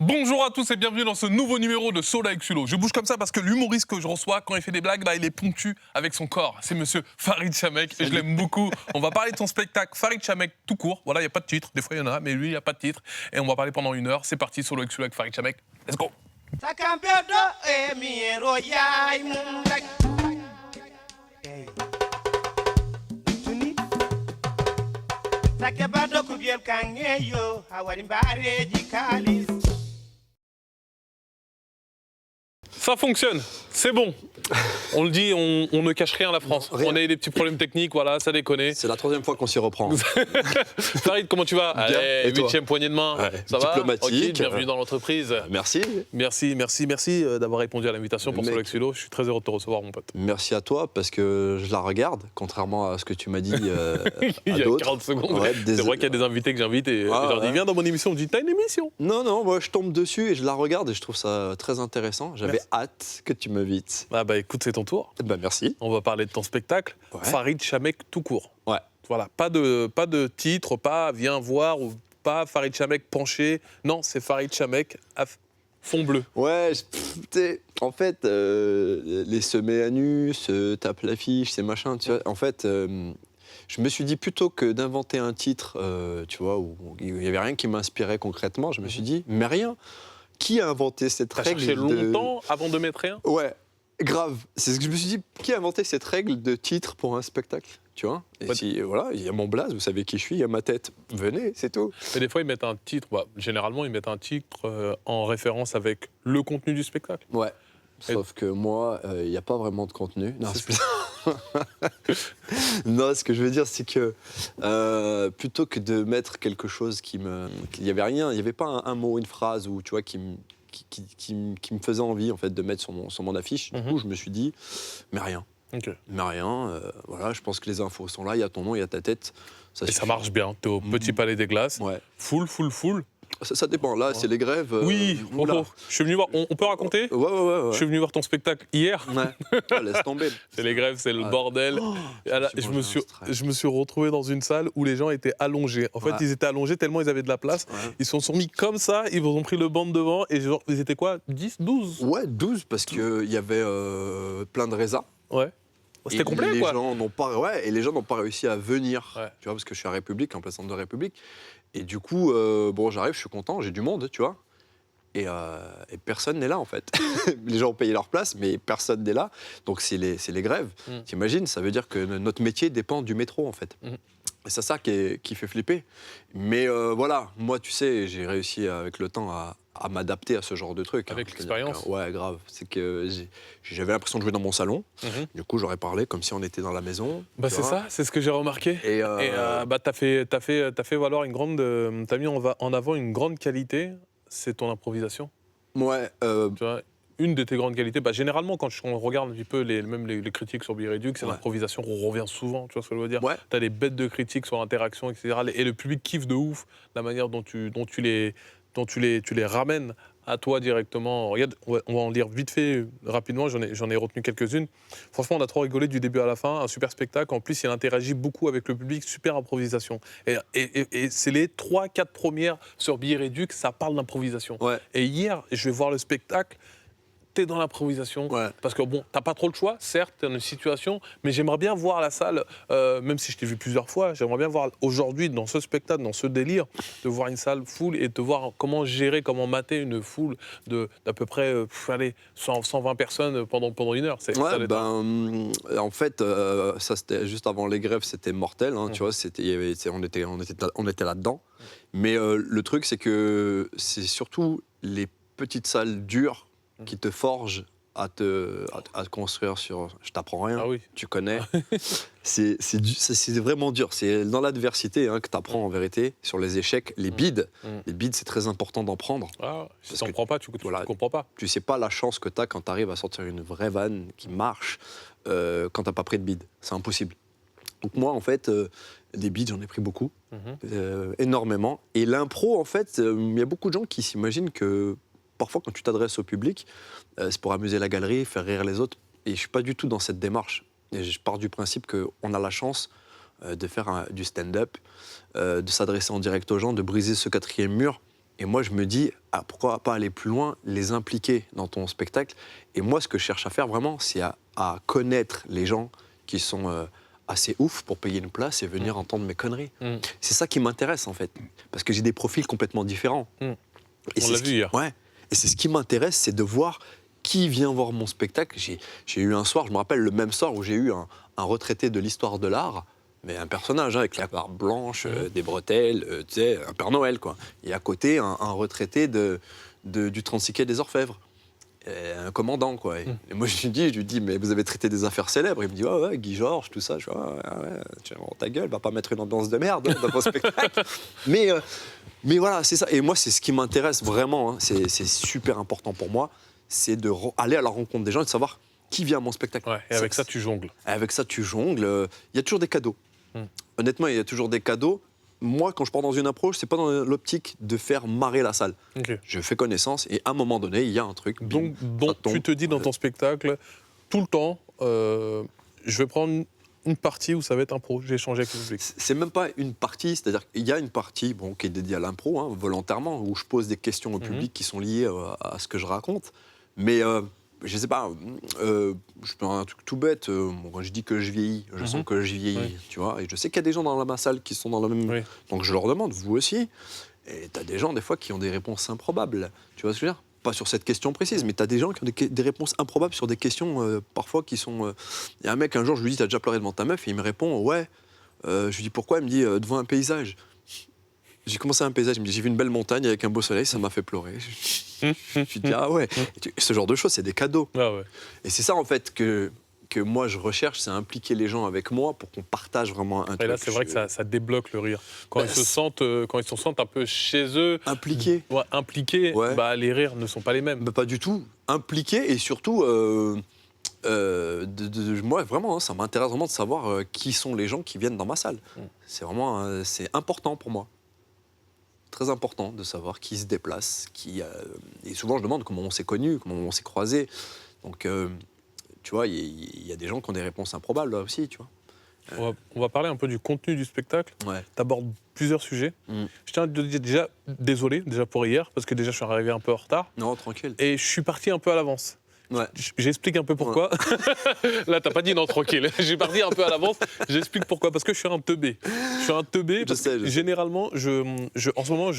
Bonjour à tous et bienvenue dans ce nouveau numéro de Solo avec Sulo. Je bouge comme ça parce que l'humoriste que je reçois, quand il fait des blagues, il est ponctu avec son corps. C'est monsieur Farid Chamek et je l'aime beaucoup. On va parler de son spectacle Farid Chamek tout court. Voilà, il n'y a pas de titre. Des fois, il y en a, mais lui, il n'y a pas de titre. Et on va parler pendant 1 heure. C'est parti, Solo avec Sulo avec Farid Chamek. Let's go. Ça fonctionne, c'est bon. On le dit, on ne cache rien à la France. Rien. On a eu des petits problèmes techniques, voilà, ça déconne. C'est la 3e fois qu'on s'y reprend. Farid, comment tu vas? Bien. Allez, Et toi? 8e poignée de main, Ouais, ça va? diplomatique. Ok, bienvenue dans l'entreprise. Merci. Merci d'avoir répondu à l'invitation pour Mec. Solo avec Sulo. Je suis très heureux de te recevoir, mon pote. Merci à toi parce que je la regarde, contrairement à ce que tu m'as dit Il à y a d'autres. 40 secondes. Ouais, C'est vrai qu'il y a des invités que j'invite et je leur dis ouais. viens dans mon émission. On me dit t'as une émission? Non, moi je tombe dessus et je la regarde et je trouve ça très intéressant. J'avais Merci. hâte que tu m'invites. Ah bah écoute, c'est ton tour. Merci. On va parler de ton spectacle, Ouais. Farid Chamek tout court. Ouais. Voilà, pas de titre, pas viens voir ou pas Farid Chamek penché. Non, c'est Farid Chamek à fond bleu. Ouais, tu sais, en fait, les semés à nu, se tape l'affiche, ces machins, tu vois, en fait, je me suis dit plutôt que d'inventer un titre, tu vois, où il n'y avait rien qui m'inspirait concrètement, je me suis dit, mais rien. Qui a inventé cette T'as règle cherché de- longtemps avant de mettre rien? Ouais, grave. C'est ce que je me suis dit. Qui a inventé cette règle de titre pour un spectacle, tu vois? Et Ouais. si, voilà, il y a mon blaze, vous savez qui je suis, il y a ma tête. Venez, c'est tout. Mais des fois, ils mettent un titre, généralement, ils mettent un titre en référence avec le contenu du spectacle. Ouais. Sauf que moi, il n'y a pas vraiment de contenu. Non, C'est non, ce que je veux dire, c'est que plutôt que de mettre quelque chose qu'il n'y avait rien, il n'y avait pas un mot, une phrase ou tu vois qui me faisait envie en fait de mettre sur mon affiche. Du coup, je me suis dit, mais rien. Ok. Mais rien, voilà, je pense que les infos sont là, il y a ton nom, il y a ta tête. Et ça suffit. marche bien. T'es au Petit Palais des Glaces. Ouais. Full. Ça dépend, là, c'est les grèves. Oui, oula. je suis venu voir. On peut raconter? Ouais. Je suis venu voir ton spectacle hier. Ouais. Ah, laisse tomber. C'est les grèves, c'est le bordel. Et là, je me suis mangé un stress. je me suis retrouvé dans une salle où les gens étaient allongés. En fait, Ouais. ils étaient allongés tellement ils avaient de la place. Ouais. Ils se sont mis comme ça, ils ont pris le banc de devant et genre, ils étaient quoi? 10, 12? Ouais, 12, parce qu'il y avait plein de résas. Ouais. C'était Et complet, les quoi. gens n'ont pas, ouais, et les gens n'ont pas réussi à venir, Ouais. tu vois, parce que je suis à République, en plein centre de République. Et du coup, bon, j'arrive, je suis content, j'ai du monde, tu vois. Et personne n'est là, en fait. Les gens ont payé leur place, mais personne n'est là. Donc, c'est les grèves. T'imagines, ça veut dire que notre métier dépend du métro, en fait. Et c'est ça qui fait flipper. Mais voilà, moi, tu sais, j'ai réussi avec le temps à m'adapter à ce genre de truc. Avec C'est-à-dire l'expérience. que, ouais, grave. C'est que j'avais l'impression de jouer dans mon salon. Du coup, j'aurais parlé comme si on était dans la maison. Bah tu c'est vois. ça, c'est ce que j'ai remarqué. Et, T'as fait valoir une grande, t'as mis en avant une grande qualité, c'est ton improvisation. ouais, Tu vois, une de tes grandes qualités. Généralement, quand on regarde un petit peu même les critiques sur Biréduc, c'est Ouais. l'improvisation qu'on revient souvent. Tu vois ce que je veux dire? ouais. T'as des bêtes de critiques sur l'interaction, etc. Et le public kiffe de ouf la manière dont tu les ramènes à toi directement. Regarde, on va en lire vite fait, rapidement, j'en ai retenu quelques-unes. Franchement, on a trop rigolé du début à la fin, un super spectacle. En plus, il interagit beaucoup avec le public, super improvisation. Et c'est les 3-4 premières sur Biréduc, ça parle d'improvisation. Ouais. Et hier, je vais voir le spectacle, t'es dans l'improvisation. Ouais. Parce que bon, t'as pas trop le choix, certes, t'es dans une situation, mais j'aimerais bien voir la salle, même si je t'ai vu plusieurs fois, j'aimerais bien voir aujourd'hui, dans ce spectacle, dans ce délire, de voir une salle full et de voir comment gérer, comment mater une foule d'à peu près 120 personnes pendant 1 heure. Ça Ouais, doit être en fait, ça c'était juste avant les grèves, c'était mortel, hein, tu vois, on était là-dedans. Mais le truc, c'est que c'est surtout les petites salles dures qui te forgent à te construire sur. Je t'apprends rien, Ah oui. tu connais. C'est vraiment dur. C'est dans l'adversité que tu apprends en vérité, sur les échecs, les bides. Les bides, c'est très important d'en prendre. Ah, si Parce t'en que- prends pas, tu voilà. comprends pas. Tu sais pas la chance que tu as quand tu arrives à sortir une vraie vanne qui marche quand t'as pas pris de bide. C'est impossible. Donc moi, en fait, des bides, j'en ai pris beaucoup, énormément. Et l'impro, en fait, il y a beaucoup de gens qui s'imaginent que parfois, quand tu t'adresses au public, c'est pour amuser la galerie, faire rire les autres. Et je suis pas du tout dans cette démarche. Et je pars du principe qu'on a la chance de faire du stand-up, de s'adresser en direct aux gens, de briser ce 4e mur Et moi, je me dis, pourquoi pas aller plus loin, les impliquer dans ton spectacle. Et moi, ce que je cherche à faire vraiment, c'est à connaître les gens qui sont assez ouf pour payer une place et venir entendre mes conneries. C'est ça qui m'intéresse, en fait. Parce que j'ai des profils complètement différents. On Et l'a vu hier. Ouais. Et c'est ce qui m'intéresse, c'est de voir qui vient voir mon spectacle. J'ai eu un soir, je me rappelle, le même soir où j'ai eu un retraité de l'histoire de l'art, mais un personnage avec la barbe blanche, des bretelles, tu sais, un Père Noël, quoi. Et à côté, un retraité du 36 quai des Orfèvres. Un commandant, quoi. Et moi, je lui dis, mais vous avez traité des affaires célèbres? Il me dit, ouais, Guy Georges, tout ça. Je dis, ouais, ta gueule, va pas mettre une ambiance de merde dans ton spectacle. Mais voilà, c'est ça. Et moi, c'est ce qui m'intéresse vraiment, hein. C'est super important pour moi, c'est d'aller à la rencontre des gens et de savoir qui vient à mon spectacle. Ouais, et avec ça, tu jongles. Avec ça, tu jongles. Il y a toujours des cadeaux. Honnêtement, il y a toujours des cadeaux. Moi, quand je pars dans une approche, c'est pas dans l'optique de faire marrer la salle. Okay. Je fais connaissance et à un moment donné, il y a un truc. Donc tu te dis dans ton spectacle, tout le temps, je vais prendre une partie où ça va être impro, j'ai échangé avec le public. C'est même pas une partie, c'est-à-dire qu'il y a une partie qui est dédiée à l'impro, hein, volontairement, où je pose des questions au public qui sont liées à ce que je raconte. Mais je sais pas, je prends un truc tout bête, quand je dis que je vieillis, je sens que je vieillis, tu vois. Et je sais qu'il y a des gens dans ma salle qui sont dans la même... Oui. Donc je leur demande, vous aussi. Et t'as des gens, des fois, qui ont des réponses improbables. Tu vois ce que je veux dire? Pas sur cette question précise, mais t'as des gens qui ont des réponses improbables sur des questions, parfois, qui sont... Il y a un mec, un jour, je lui dis, t'as déjà pleuré devant ta meuf? Et il me répond, ouais. Je lui dis, pourquoi? Il me dit, devant un paysage. J'ai commencé un paysage, il me dit, j'ai vu une belle montagne avec un beau soleil, ça m'a fait pleurer. Je lui dis, ah ouais. Et ce genre de choses, c'est des cadeaux. Ah ouais. Et c'est ça, en fait, que moi, je recherche, c'est impliquer les gens avec moi pour qu'on partage vraiment un truc. Et là, c'est vrai que ça débloque le rire. Quand ils se sentent un peu chez eux... Impliqués. Ouais, impliqués, Ouais. bah, les rires ne sont pas les mêmes. Bah, pas du tout. Impliqués et surtout... moi, vraiment, hein, ça m'intéresse vraiment de savoir qui sont les gens qui viennent dans ma salle. C'est vraiment c'est important pour moi. Très important de savoir qui se déplace. Et souvent, je demande comment on s'est connus, comment on s'est croisés. Donc, tu vois, il y a des gens qui ont des réponses improbables, là aussi, tu vois. On va parler un peu du contenu du spectacle. Ouais. Tu abordes plusieurs sujets. Je tiens à te dire déjà, désolé déjà pour hier, parce que déjà, je suis arrivé un peu en retard. Non, tranquille. Et je suis parti un peu à l'avance. Ouais. J'explique un peu pourquoi. Ouais. Là, t'as pas dit non, tranquille. J'ai parti un peu à l'avance. J'explique pourquoi. Parce que je suis un teubé. Je suis un teubé parce que généralement, en ce moment,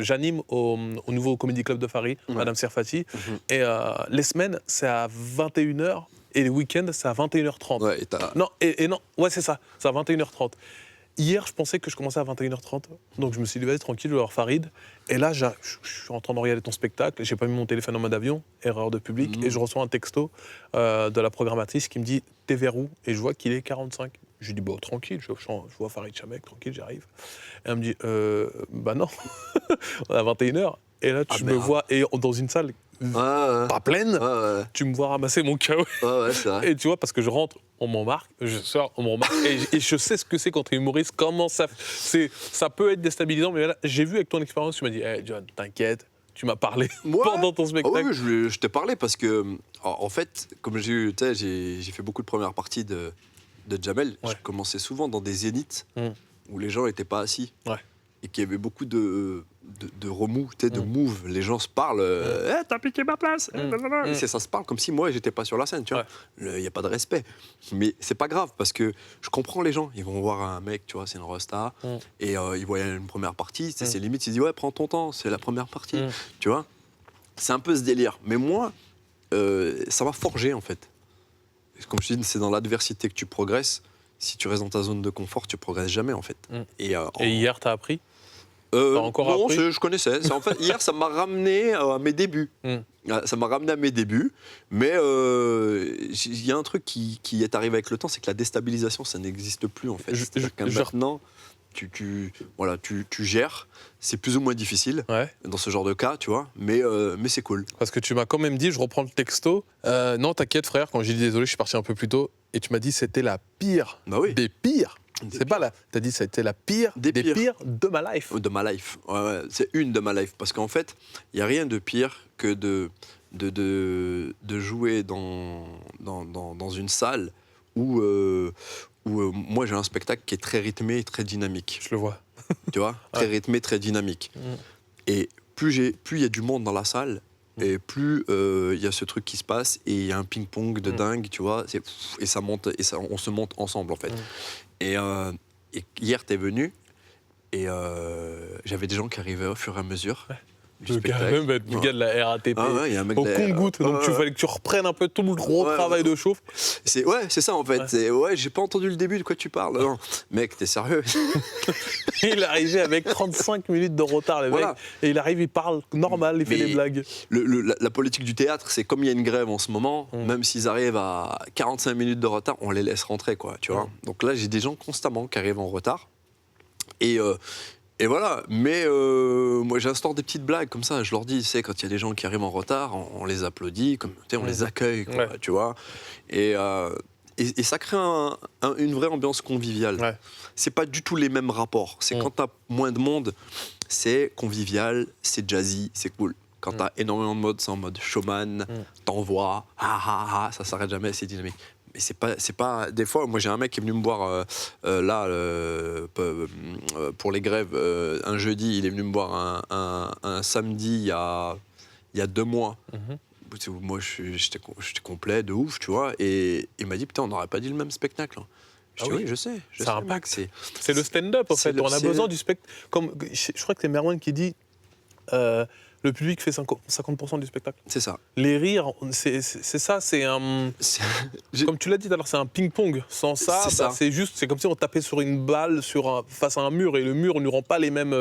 j'anime au nouveau Comedy Club de Paris, Madame Serfati. Et les semaines, c'est à 21h. Et les week-ends, c'est à 21h30. Ouais, non, ouais, c'est ça. C'est à 21h30. Hier, je pensais que je commençais à 21h30, donc je me suis dit, vas-y, tranquille, je vais voir Farid. Et là, je suis en train de regarder ton spectacle, j'ai pas mis mon téléphone en mode avion, erreur de public, et je reçois un texto de la programmatrice qui me dit, t'es vers où? Et je vois qu'il est 45. Je lui dis, bon, tranquille, je vois Farid Chamek, tranquille, j'arrive. Et elle me dit, bah non, on est à 21h. Et là, tu me vois dans une salle pas pleine, tu me vois ramasser mon caouet. Ouais, c'est vrai. Et tu vois, parce que je rentre, on m'en marque, je sors, on m'en marque, et je sais ce que c'est quand tu es humoriste, comment ça peut être déstabilisant, mais là, j'ai vu avec ton expérience, tu m'as dit, hey, John, t'inquiète, tu m'as parlé pendant ton spectacle. Oui, je t'ai parlé parce que, en fait, comme j'ai fait beaucoup de premières parties de Jamel, je commençais souvent dans des zéniths où les gens n'étaient pas assis. Ouais. Et qu'il y avait beaucoup de remous, de move. Les gens se parlent. T'as piqué ma place. Et ça se parle comme si moi j'étais pas sur la scène. Tu vois, il y a pas de respect. Mais c'est pas grave parce que je comprends les gens. Ils vont voir un mec, tu vois, c'est une rosta, et ils voient une première partie. C'est limite, ils disent ouais, prends ton temps, c'est la première partie. Tu vois, c'est un peu ce délire. Mais moi, ça m'a forgé en fait. Comme je dis, c'est dans l'adversité que tu progresses. Si tu restes dans ta zone de confort, tu progresses jamais en fait. Et hier, t'as appris? Non, je connaissais. En fait, hier, ça m'a ramené à mes débuts. Ça m'a ramené à mes débuts. Mais il y a un truc qui est arrivé avec le temps, c'est que la déstabilisation, ça n'existe plus en fait. Maintenant, tu gères. C'est plus ou moins difficile dans ce genre de cas, tu vois. Mais c'est cool. Parce que tu m'as quand même dit, je reprends le texto. Non, t'inquiète frère, quand j'ai dit désolé, je suis parti un peu plus tôt. Et tu m'as dit c'était la pire des pires. C'est pas là. T'as dit c'était la pire des pires de ma life. De ma life. Ouais. C'est une de ma life. Parce qu'en fait, il n'y a rien de pire que de jouer dans une salle où moi j'ai un spectacle qui est très rythmé et très dynamique. Je le vois. Tu vois, très rythmé, très dynamique. Et plus il y a du monde dans la salle, et plus il y a ce truc qui se passe, et il y a un ping-pong de dingue, tu vois, et ça monte, on se monte ensemble, en fait. Et hier, t'es venu, et j'avais des gens qui arrivaient au fur et à mesure. Du Le gars, spectacle. même le gars de la RATP, Ah ouais, il y a un mec au de la- compte-gouttes, donc tu fallait que tu reprennes un peu tout le gros travail de chauffe. C'est ça en fait. J'ai pas entendu le début de quoi tu parles. Non. Mec, t'es sérieux? Il est arrivé avec 35 minutes de retard, le Voilà. mec, et il arrive, il parle normal, il fait Mais des blagues. La politique du théâtre, c'est comme il y a une grève en ce moment, même s'ils arrivent à 45 minutes de retard, on les laisse rentrer, quoi, tu vois. Donc là, j'ai des gens constamment qui arrivent en retard. Et voilà, mais moi j'instaure des petites blagues comme ça, je leur dis, quand il y a des gens qui arrivent en retard, on les applaudit, on les accueille, quoi, tu vois. Et ça crée une vraie ambiance conviviale. Ouais. C'est pas du tout les mêmes rapports. C'est quand t'as moins de monde, c'est convivial, c'est jazzy, c'est cool. Quand t'as énormément de mode, c'est en mode showman, t'envoies, ça s'arrête jamais, c'est dynamique. Mais c'est pas. Des fois, moi j'ai un mec qui est venu me voir pour les grèves un jeudi, il est venu me voir un samedi il y a 2 mois. Moi j'étais complet de ouf, tu vois, et il m'a dit putain, on n'aurait pas dit le même spectacle. Je dis oui, je sais. Ça impacte. Mec, c'est le stand-up en fait. On a besoin du spectacle. Comme je crois que c'est Merwan qui dit. Le public fait 50% du spectacle. C'est ça. Les rires, c'est ça, c'est un... Comme tu l'as dit tout à l'heure, c'est un ping-pong. Sans ça, c'est comme si on tapait sur une balle face à un mur, et le mur ne rend pas les mêmes...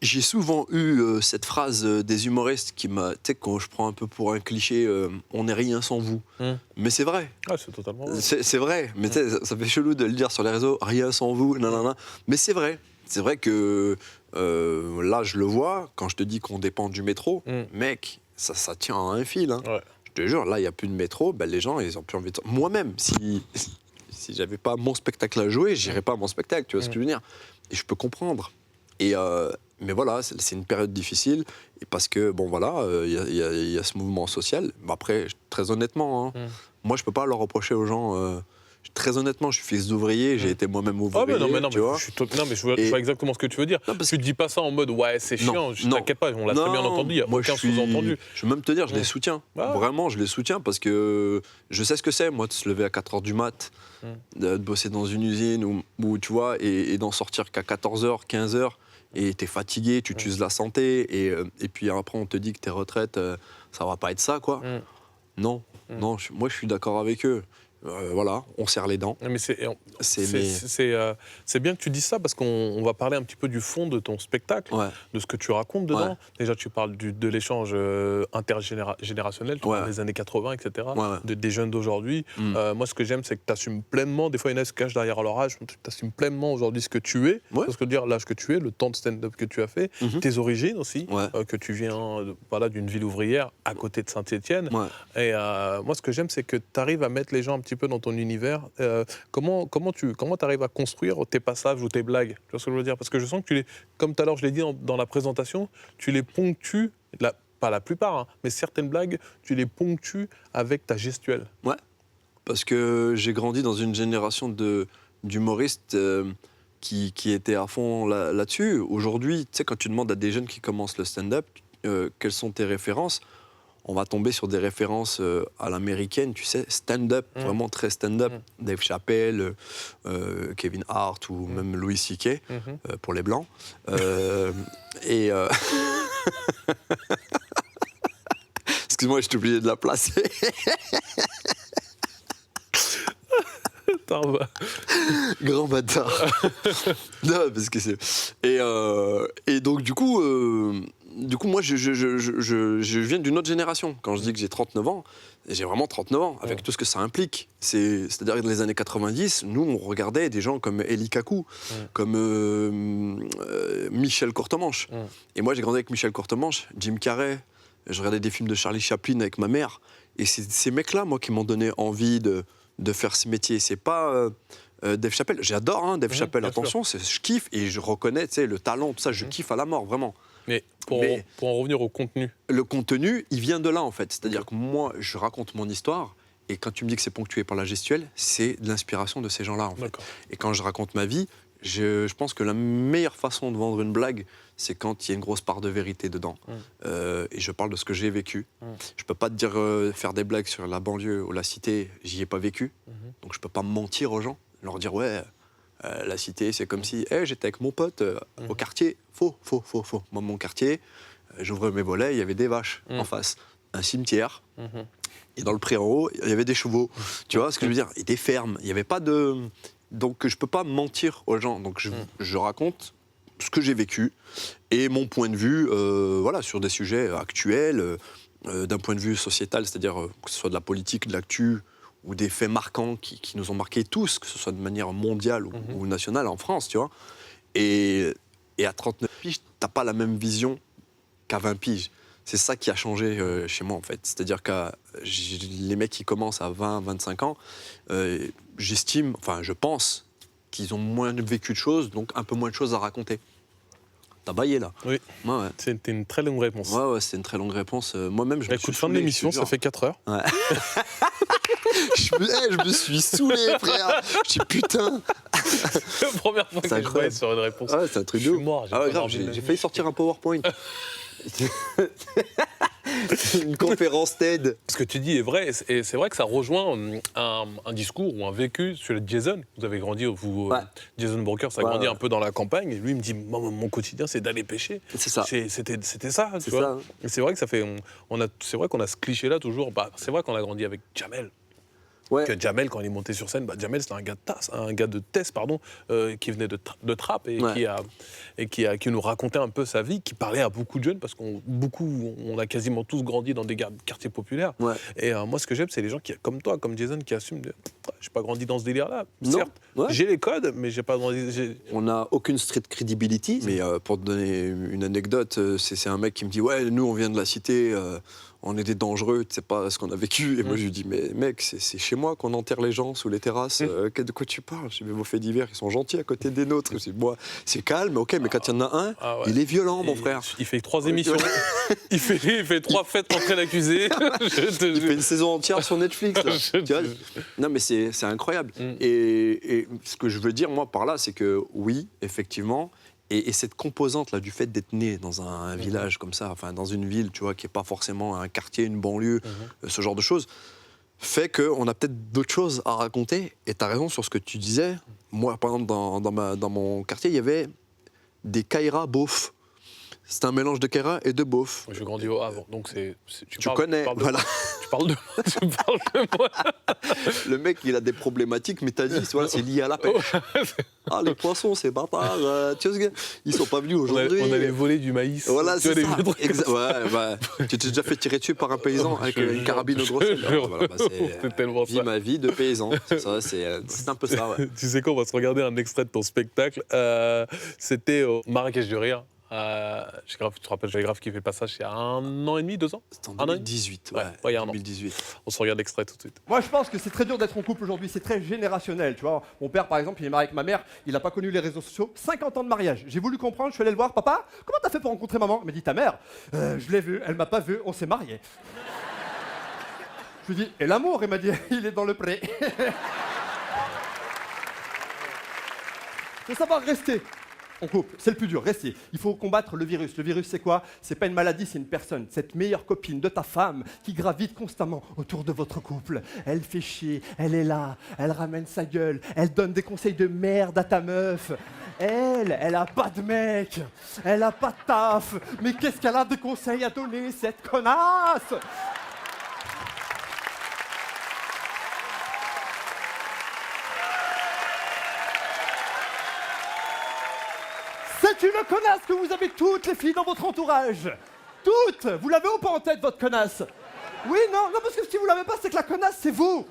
J'ai souvent eu cette phrase des humoristes qui m'a... Tu sais, quand je prends un peu pour un cliché, on n'est rien sans vous. Mais c'est vrai. Ah, c'est totalement vrai. C'est vrai, mais tu sais, ça fait chelou de le dire sur les réseaux, rien sans vous, nanana. Mais c'est vrai. C'est vrai que là, je le vois, quand je te dis qu'on dépend du métro, mec, ça tient à un fil. Hein. Ouais. Je te jure, là, il n'y a plus de métro, ben, les gens, ils ont plus envie de... Moi-même, si j'avais pas mon spectacle à jouer, j'irais pas à mon spectacle, tu vois ce que je veux dire. Et je peux comprendre. Mais voilà, c'est une période difficile, et parce que, bon, voilà, il y a ce mouvement social. Mais après, très honnêtement, hein, moi, je peux pas leur reprocher aux gens... Très honnêtement, je suis fils d'ouvrier, j'ai été moi-même ouvrier. Tu vois. Je vois exactement ce que tu veux dire. Tu ne dis pas ça en mode ouais, c'est chiant, t'inquiète pas, on l'a très bien entendu, il n'y a aucun sous-entendu. Je veux même te dire, je les soutiens. Vraiment, je les soutiens parce que je sais ce que c'est, moi, de se lever à 4h du mat, de bosser dans une usine où tu vois, et d'en sortir qu'à 14h, 15h, et t'es fatigué, tu t'uses la santé, et puis après, on te dit que tes retraites, ça va pas être ça, quoi. Non, moi, je suis d'accord avec eux. Voilà, on serre les dents. Mais c'est bien que tu dises ça, parce qu'on va parler un petit peu du fond de ton spectacle, de ce que tu racontes dedans. Déjà, tu parles de l'échange intergénérationnel, tu parles des années 80, etc., des jeunes d'aujourd'hui. Moi, ce que j'aime, c'est que tu assumes pleinement, des fois, il y en a qui se cachent derrière leur âge, tu assumes pleinement aujourd'hui ce que tu es, parce que dire l'âge que tu es, le temps de stand-up que tu as fait, tes origines aussi, que tu viens d'une ville ouvrière à côté de Saint-Étienne. Et moi, ce que j'aime, c'est que tu arrives à mettre les gens un petit peu dans ton univers. Comment tu arrives à construire tes passages ou tes blagues? Tu vois ce que je veux dire? Parce que je sens que comme tout à l'heure je l'ai dit dans la présentation, tu les ponctues, pas la plupart, hein, mais certaines blagues, tu les ponctues avec ta gestuelle. Ouais, parce que j'ai grandi dans une génération d'humoristes qui étaient à fond là-dessus. Aujourd'hui, tu sais, quand tu demandes à des jeunes qui commencent le stand-up, quelles sont tes références, on va tomber sur des références à l'américaine, tu sais, stand-up, vraiment très stand-up. Dave Chappelle, Kevin Hart ou même Louis C.K. Pour les Blancs. Excuse-moi, je t'ai oublié de la placer. Grand bâtard. Non, parce que c'est... Et donc, du coup, moi, je viens d'une autre génération. Quand je dis que j'ai 39 ans, j'ai vraiment 39 ans, avec tout ce que ça implique. C'est-à-dire que dans les années 90, nous, on regardait des gens comme Eli Kaku, comme Michel Courtemanche. Et moi, j'ai grandi avec Michel Courtemanche, Jim Carrey. Je regardais des films de Charlie Chaplin avec ma mère. Et c'est ces mecs-là, moi, qui m'ont donné envie de faire ce métier. C'est pas Dave Chappelle. J'adore Dave Chappelle, attention, je kiffe et je reconnais le talent, tout ça, je kiffe à la mort, vraiment. Mais pour en revenir au contenu. Le contenu, il vient de là, en fait. C'est-à-dire que moi, je raconte mon histoire, et quand tu me dis que c'est ponctué par la gestuelle, c'est de l'inspiration de ces gens-là, en fait. Et quand je raconte ma vie, je pense que la meilleure façon de vendre une blague, c'est quand il y a une grosse part de vérité dedans. Et je parle de ce que j'ai vécu. Je peux pas te dire faire des blagues sur la banlieue ou la cité, j'y ai pas vécu. Donc je peux pas mentir aux gens, leur dire ouais, la cité c'est comme si j'étais avec mon pote au quartier. Faux. Moi mon quartier, j'ouvrais mes volets, il y avait des vaches en face, un cimetière. Et dans le pré en haut, il y avait des chevaux. Tu vois ce que je veux dire? Et des fermes. Il n'y avait pas de... Donc je peux pas mentir aux gens. Donc je raconte ce que j'ai vécu et mon point de vue voilà, sur des sujets actuels, d'un point de vue sociétal, c'est-à-dire que ce soit de la politique, de l'actu ou des faits marquants qui nous ont marqués tous, que ce soit de manière mondiale ou nationale en France, tu vois. Et à 39 piges, t'as pas la même vision qu'à 20 piges. C'est ça qui a changé chez moi, en fait. C'est-à-dire que les mecs qui commencent à 20, 25 ans, j'estime, enfin, je pense qu'ils ont moins vécu de choses, donc un peu moins de choses à raconter. T'as baillé, là. Oui. Ouais. C'était une très longue réponse. Ouais, c'était une très longue réponse. Moi-même, je me suis Écoute, fin de saoulé, l'émission, je te ça jure. fait 4 heures. Ouais. je me suis saoulé, frère. Je dis putain. La première fois que je incroyable. voyais sur une réponse. Ah ouais, c'est un truc Je de suis ouf. mort. Ah ouais, grave, j'ai failli sortir un PowerPoint. Une conférence TED. Ce que tu dis est vrai, et c'est vrai que ça rejoint un discours ou un vécu sur le Jason. Vous avez grandi, Jason Brokers a grandi un peu dans la campagne, et lui il me dit mon quotidien c'est d'aller pêcher. C'est ça. C'était ça, tu C'est vois. ça. Et c'est vrai que ça fait, c'est vrai qu'on a ce cliché-là toujours. C'est vrai qu'on a grandi avec Jamel. Ouais. Que Jamel, quand il est monté sur scène, Jamel c'était un gars de Tess, qui venait de Trappes et qui nous racontait un peu sa vie, qui parlait à beaucoup de jeunes parce qu'on a quasiment tous grandi dans des quartiers populaires. Ouais. Et moi, ce que j'aime, c'est les gens qui, comme toi, comme Jason, qui assument j'ai pas grandi dans ce délire-là. Non. Certes, Ouais. j'ai les codes, mais j'ai pas grandi. On n'a aucune street credibility, mais pour te donner une anecdote, c'est un mec qui me dit ouais, nous on vient de la cité, on est des dangereux, tu sais pas ce qu'on a vécu. Et moi je lui dis mais mec, c'est chez moi qu'on enterre les gens sous les terrasses. De quoi tu parles? Je dis mais vos faits divers ils sont gentils à côté des nôtres. Moi c'est calme, ok, mais quand il y en a un, il est violent mon frère. Il fait 3 émissions, il fait 3 fêtes d'entrée l'accusé. Il fait une saison entière sur Netflix. Là. Tu vois, non mais c'est incroyable. Et ce que je veux dire moi par là, c'est que oui, effectivement. Et cette composante-là du fait d'être né dans un village comme ça, enfin dans une ville, tu vois, qui n'est pas forcément un quartier, une banlieue, ce genre de choses, fait qu'on a peut-être d'autres choses à raconter. Et tu as raison sur ce que tu disais. Moi, par exemple, dans mon quartier, il y avait des Kaira beaufs. C'était un mélange de Kaira et de beauf. J'ai grandi au Havre, donc Tu connais, voilà. Tu parles de moi. Le mec, il a des problématiques, mais t'as dit, voilà, c'est lié à la pêche. Ah, les poissons, c'est bâtard. Tu vois ce que... Ils sont pas venus aujourd'hui. On allait voler du maïs. Voilà, c'est ça. Ouais. Tu t'es déjà fait tirer dessus par un paysan avec une carabine au gros sel. Voilà, c'est tellement ça. Ma vie de paysan. C'est un peu ça, ouais. Tu sais quoi, on va se regarder un extrait de ton spectacle. C'était au Marrakech du Rire. Tu te rappelles, j'avais grave kiffé le passage il y a 1 an et demi, 2 ans. C'était en 2018, ouais, il y a 2018. On se regarde l'extrait tout de suite. Moi, je pense que c'est très dur d'être en couple aujourd'hui, c'est très générationnel, tu vois. Mon père, par exemple, il est marié avec ma mère, il n'a pas connu les réseaux sociaux, 50 ans de mariage. J'ai voulu comprendre, je suis allé le voir, papa, comment t'as fait pour rencontrer maman? Il m'a dit, ta mère, je l'ai vue, elle m'a pas vu, on s'est mariés. Je lui ai dit, et l'amour? Il m'a dit, il est dans le pré. Faut savoir rester en couple, c'est le plus dur, restez. Il faut combattre le virus. Le virus, c'est quoi? C'est pas une maladie, c'est une personne. Cette meilleure copine de ta femme qui gravite constamment autour de votre couple. Elle fait chier, elle est là, elle ramène sa gueule, elle donne des conseils de merde à ta meuf. Elle a pas de mec, elle a pas de taf. Mais qu'est-ce qu'elle a de conseils à donner, cette connasse? C'est une connasse que vous avez toutes les filles dans votre entourage. Toutes. Vous l'avez ou pas en tête, votre connasse? Oui, non, parce que si vous l'avez pas, c'est que la connasse, c'est vous.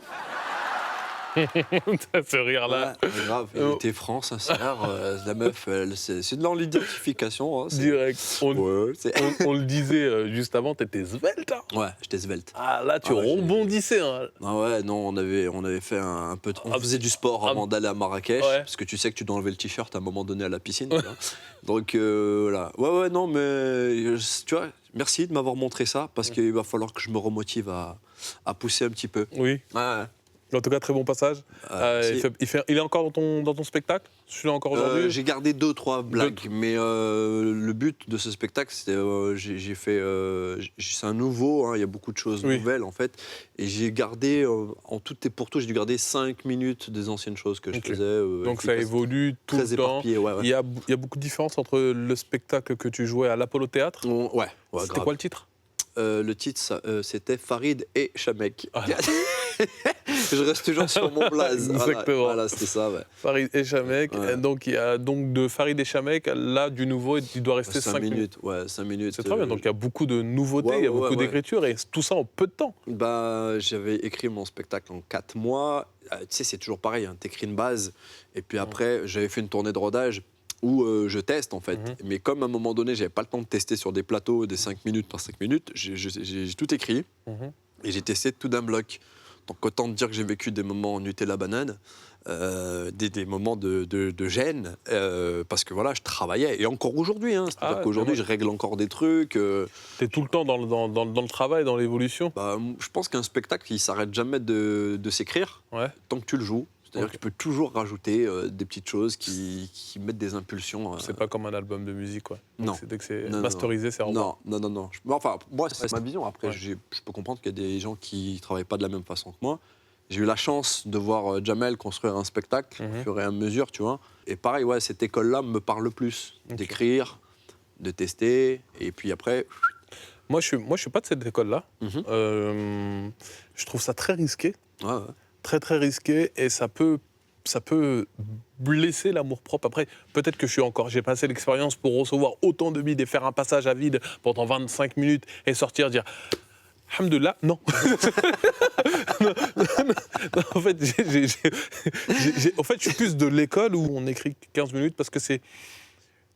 Ce rire-là. Ouais, grave, il était franc, sincère. La meuf, c'est de l'identification. Hein, Direct. On le disait juste avant, t'étais svelte. Hein. Ouais, j'étais svelte. Ah là, tu rebondissais. Hein. Ah ouais, non, on avait fait un peu... On faisait du sport avant d'aller à Marrakech, parce que tu sais que tu dois enlever le t-shirt à un moment donné à la piscine. Tu vois. Donc, voilà. Ouais, non, mais tu vois, merci de m'avoir montré ça, parce qu'il va falloir que je me remotive à pousser un petit peu. Oui. Ouais. En tout cas, très bon passage. Il est encore dans ton spectacle? Celui-là encore aujourd'hui. J'ai gardé 2-3 blagues, mais le but de ce spectacle, c'était, j'ai fait, c'est un nouveau, hein, il y a beaucoup de choses nouvelles en fait, et j'ai gardé, en tout et pour tout, j'ai dû garder 5 minutes des anciennes choses que je faisais. Donc ça évolue tout le temps. Éparpillé, ouais. Il y a beaucoup de différences entre le spectacle que tu jouais à l'Apollo Théâtre. Ouais, C'était grave. quoi le titre? Le titre, c'était Farid et Chamek. Ah. Je reste toujours sur mon blaze. Exactement. Voilà, c'était ça. Ouais. Farid et Chamek. Ouais. Donc il y a donc de Farid et Chamek, là du nouveau, il doit rester 5 minutes. Ouais, 5 minutes. C'est très bien. Donc il y a beaucoup de nouveautés, il y a beaucoup d'écriture et tout ça en peu de temps. Bah, j'avais écrit mon spectacle en 4 mois. Tu sais, c'est toujours pareil, hein, t'écris une base. Et puis après, j'avais fait une tournée de rodage où je teste en fait. Mais comme à un moment donné, j'avais pas le temps de tester sur des plateaux des 5 minutes par 5 minutes, j'ai tout écrit et j'ai testé tout d'un bloc. Donc autant dire que j'ai vécu des moments Nutella banane, des moments de gêne, parce que voilà, je travaillais. Et encore aujourd'hui, hein, c'est-à-dire qu'aujourd'hui, je règle encore des trucs. T'es tout le temps dans le travail, dans l'évolution. Bah, je pense qu'un spectacle, il s'arrête jamais de s'écrire tant que tu le joues. C'est-à-dire que tu peux toujours rajouter des petites choses qui mettent des impulsions. C'est pas comme un album de musique, quoi. Non. Dès que c'est masterisé, c'est Non. Enfin, moi, c'est ma vision. Après, je peux comprendre qu'il y a des gens qui ne travaillent pas de la même façon que moi. J'ai eu la chance de voir Jamel construire un spectacle au fur et à mesure, tu vois. Et pareil, ouais, cette école-là me parle le plus. D'écrire, de tester, et puis après... Moi, je suis pas de cette école-là. Je trouve ça très risqué. Ouais. Très, très risqué, et ça peut blesser l'amour-propre. Après, peut-être que j'ai pas assez l'expérience pour recevoir autant de bides et faire un passage à vide pendant 25 minutes et sortir dire Alhamdoulilah, non. non. En fait, je suis plus de l'école où on écrit 15 minutes parce que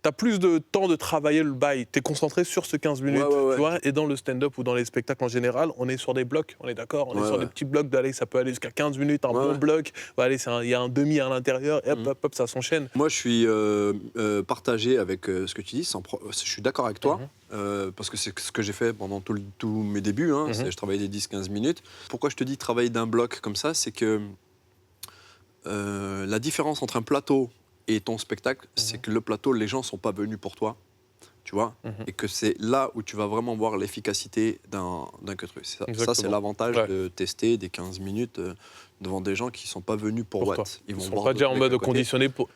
t'as plus de temps de travailler le bail, t'es concentré sur ce 15 minutes, tu vois. Et dans le stand-up ou dans les spectacles en général, on est sur des blocs, on est d'accord, on est sur des petits blocs ça peut aller jusqu'à 15 minutes, un bon bloc, il y a un demi à l'intérieur, et hop, ça s'enchaîne. Moi, je suis partagé avec ce que tu dis, je suis d'accord avec toi, parce que c'est ce que j'ai fait pendant tous mes débuts, hein, je travaillais des 10-15 minutes. Pourquoi je te dis travailler d'un bloc comme ça, c'est que la différence entre un plateau et ton spectacle, c'est que le plateau, les gens ne sont pas venus pour toi, tu vois, et que c'est là où tu vas vraiment voir l'efficacité d'un cut-through. Ça, c'est l'avantage de tester des 15 minutes devant des gens qui ne sont pas venus pour Watt. Ils ne sont pas déjà en mode conditionné pour...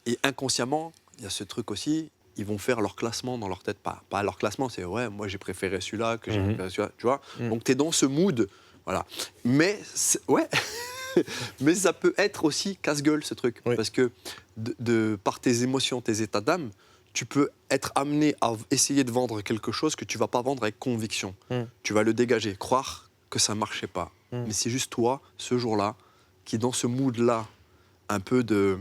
Et inconsciemment, il y a ce truc aussi, ils vont faire leur classement dans leur tête. Pas leur classement, c'est moi j'ai préféré celui-là, que j'ai préféré celui-là, tu vois. Donc tu es dans ce mood, voilà. Mais, mais ça peut être aussi casse-gueule, ce truc. Parce que par tes émotions, tes états d'âme, tu peux être amené à essayer de vendre quelque chose que tu ne vas pas vendre avec conviction. Tu vas le dégager, croire que ça ne marchait pas. Mais c'est juste toi, ce jour-là, qui est dans ce mood-là, un peu de...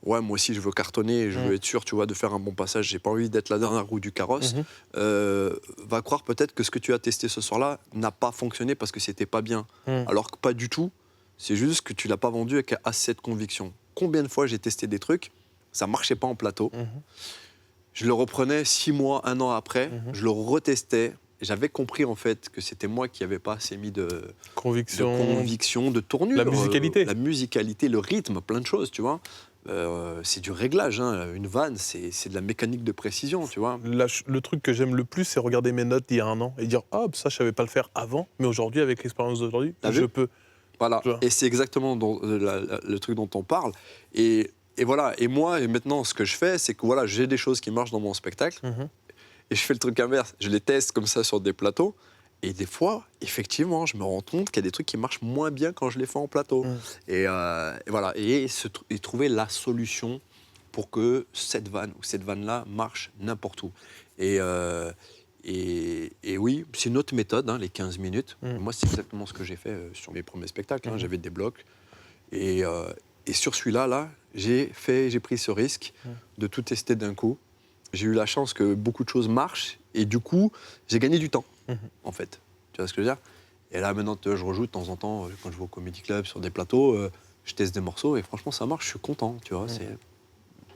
Ouais, moi aussi, je veux cartonner, je veux être sûr, tu vois, de faire un bon passage. J'ai pas envie d'être la dernière roue du carrosse. Va croire peut-être que ce que tu as testé ce soir-là n'a pas fonctionné parce que c'était pas bien. Alors que pas du tout. C'est juste que tu l'as pas vendu avec assez de conviction. Combien de fois j'ai testé des trucs, ça marchait pas en plateau. Je le reprenais 6 mois, 1 an après, je le retestais. J'avais compris en fait que c'était moi qui n'avais pas assez mis de conviction, de tournure. La musicalité. La musicalité, le rythme, plein de choses, tu vois. C'est du réglage, hein. Une vanne, c'est de la mécanique de précision, tu vois. Le truc que j'aime le plus, c'est regarder mes notes d'il y a 1 an et dire « Ah, ça, je savais pas le faire avant, mais aujourd'hui, avec l'expérience d'aujourd'hui, je peux. » Voilà, et c'est exactement le truc dont on parle. Et voilà, et moi, maintenant, ce que je fais, c'est que voilà, j'ai des choses qui marchent dans mon spectacle, et je fais le truc inverse. Je les teste comme ça sur des plateaux, et des fois, effectivement, je me rends compte qu'il y a des trucs qui marchent moins bien quand je les fais en plateau. Et voilà, et trouver la solution pour que cette vanne ou cette vanne-là marche n'importe où. Et oui, c'est une autre méthode, hein, les 15 minutes. Moi, c'est exactement ce que j'ai fait sur mes premiers spectacles. J'avais des blocs. Et sur celui-là, j'ai pris ce risque de tout tester d'un coup. J'ai eu la chance que beaucoup de choses marchent. Et du coup, j'ai gagné du temps, en fait. Tu vois ce que je veux dire? Et là, maintenant, je rejoue de temps en temps, quand je vais au Comedy Club, sur des plateaux, je teste des morceaux. Et franchement, ça marche, je suis content, tu vois.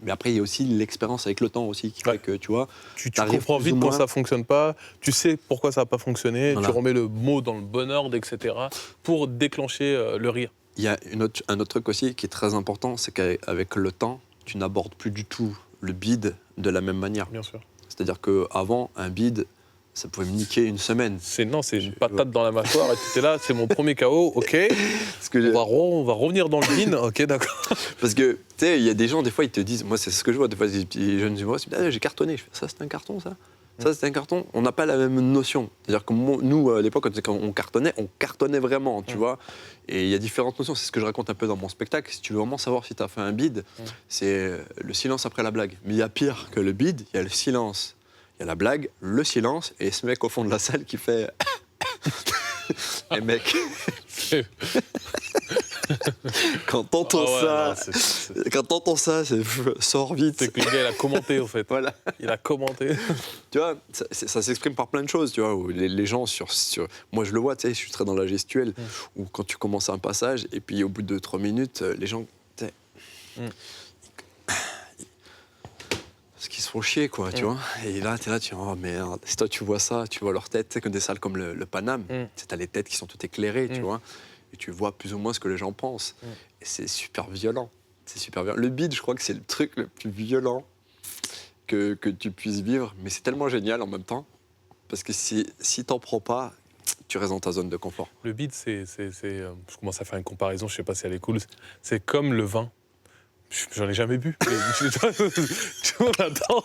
Mais après, il y a aussi l'expérience avec le temps aussi qui fait que, tu vois... Tu comprends vite quand ça ne fonctionne pas, tu sais pourquoi ça n'a pas fonctionné, tu remets le mot dans le bon ordre, etc., pour déclencher le rire. Il y a un autre truc aussi qui est très important, c'est qu'avec le temps, tu n'abordes plus du tout le bide de la même manière. Bien sûr. C'est-à-dire qu'avant, un bide, ça pouvait me niquer une semaine. C'est une patate dans la mâchoire et tu étais là, c'est mon premier KO, ok. Parce que On va revenir dans le bin, ok, d'accord. Parce que, tu sais, il y a des gens, des fois, ils te disent, moi, c'est ce que je vois, des fois, des petits jeunes humoristes, ils me disent, ah, j'ai cartonné. Je fais, ça, c'est un carton, ça? Ça, c'est un carton? On n'a pas la même notion. C'est-à-dire que nous, à l'époque, quand on cartonnait vraiment, tu vois. Et il y a différentes notions. C'est ce que je raconte un peu dans mon spectacle. Si tu veux vraiment savoir si tu as fait un bide, c'est le silence après la blague. Mais il y a pire que le bide, il y a le silence. Il y a la blague, le silence, et ce mec au fond de la salle qui fait... Et mec... Quand t'entends quand t'entends ça, sors vite. C'est que le gars, il a commenté, en fait. Voilà. Il a commenté. Tu vois, ça s'exprime par plein de choses, tu vois, où les gens moi, je le vois, tu sais, je suis très dans la gestuelle, où quand tu commences un passage, et puis au bout de 3 minutes, les gens, tu sais, parce qu'ils se font chier, quoi, tu vois. Et là, t'es là, tu dis, oh merde. Si toi, tu vois ça, tu vois leur tête, tu sais, que des salles comme le Paname, tu sais, t'as les têtes qui sont toutes éclairées, tu vois. Et tu vois plus ou moins ce que les gens pensent. Et c'est super violent. C'est super violent. Le bide, je crois que c'est le truc le plus violent que tu puisses vivre. Mais c'est tellement génial en même temps. Parce que si t'en prends pas, tu restes dans ta zone de confort. Le bide, je commence à faire une comparaison, je sais pas si elle est cool. C'est comme le vin. J'en ai jamais bu. Tu vois, attends.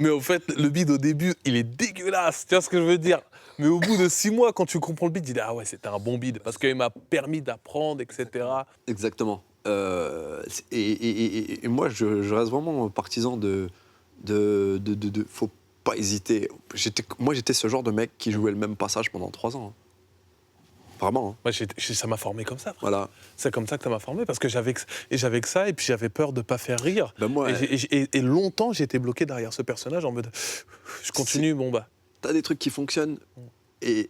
Mais au fait, le bide, au début, il est dégueulasse. Tu vois ce que je veux dire? Mais au bout de 6 mois, quand tu comprends le bide, tu dis ah ouais, c'était un bon bide. Parce qu'il m'a permis d'apprendre, etc. Exactement. Et moi, je reste vraiment partisan faut pas hésiter. Moi, j'étais ce genre de mec qui jouait le même passage pendant 3 ans. Hein. Vraiment. Hein. Moi, ça m'a formé comme ça. Voilà. C'est comme ça que ça m'a formé, parce que j'avais que ça, et puis j'avais peur de ne pas faire rire. Ben moi, et longtemps, j'étais bloqué derrière ce personnage en mode, je continue, bon bah. T'as des trucs qui fonctionnent, et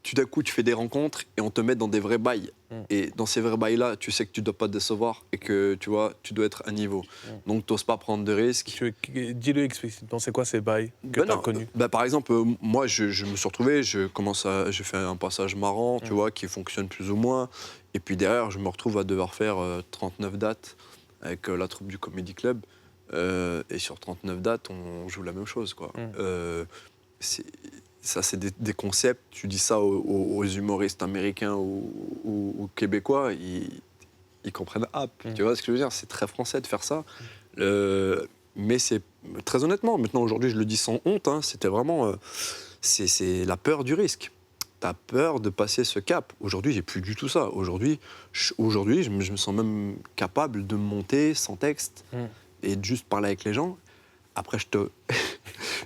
tout d'un coup, tu fais des rencontres, et on te met dans des vrais bails. Et dans ces vrais bails-là, tu sais que tu dois pas te décevoir, et que, tu vois, tu dois être à niveau. Donc, t'oses pas prendre de risques. Dis-le explicitement, c'est quoi ces bails que tu as connus? Par exemple, moi, je me suis retrouvé, j'ai fait un passage marrant, tu vois, qui fonctionne plus ou moins. Et puis derrière, je me retrouve à devoir faire 39 dates avec la troupe du Comedy Club. Et sur 39 dates, on joue la même chose, quoi. Ça, c'est des concepts. Tu dis ça aux humoristes américains ou québécois, ils comprennent Tu vois ce que je veux dire? C'est très français de faire ça. Mais c'est très honnêtement, maintenant aujourd'hui, je le dis sans honte, hein, c'était vraiment c'est la peur du risque. T'as peur de passer ce cap. Aujourd'hui, j'ai plus du tout ça. Aujourd'hui, je me sens même capable de monter sans texte et de juste parler avec les gens. Après,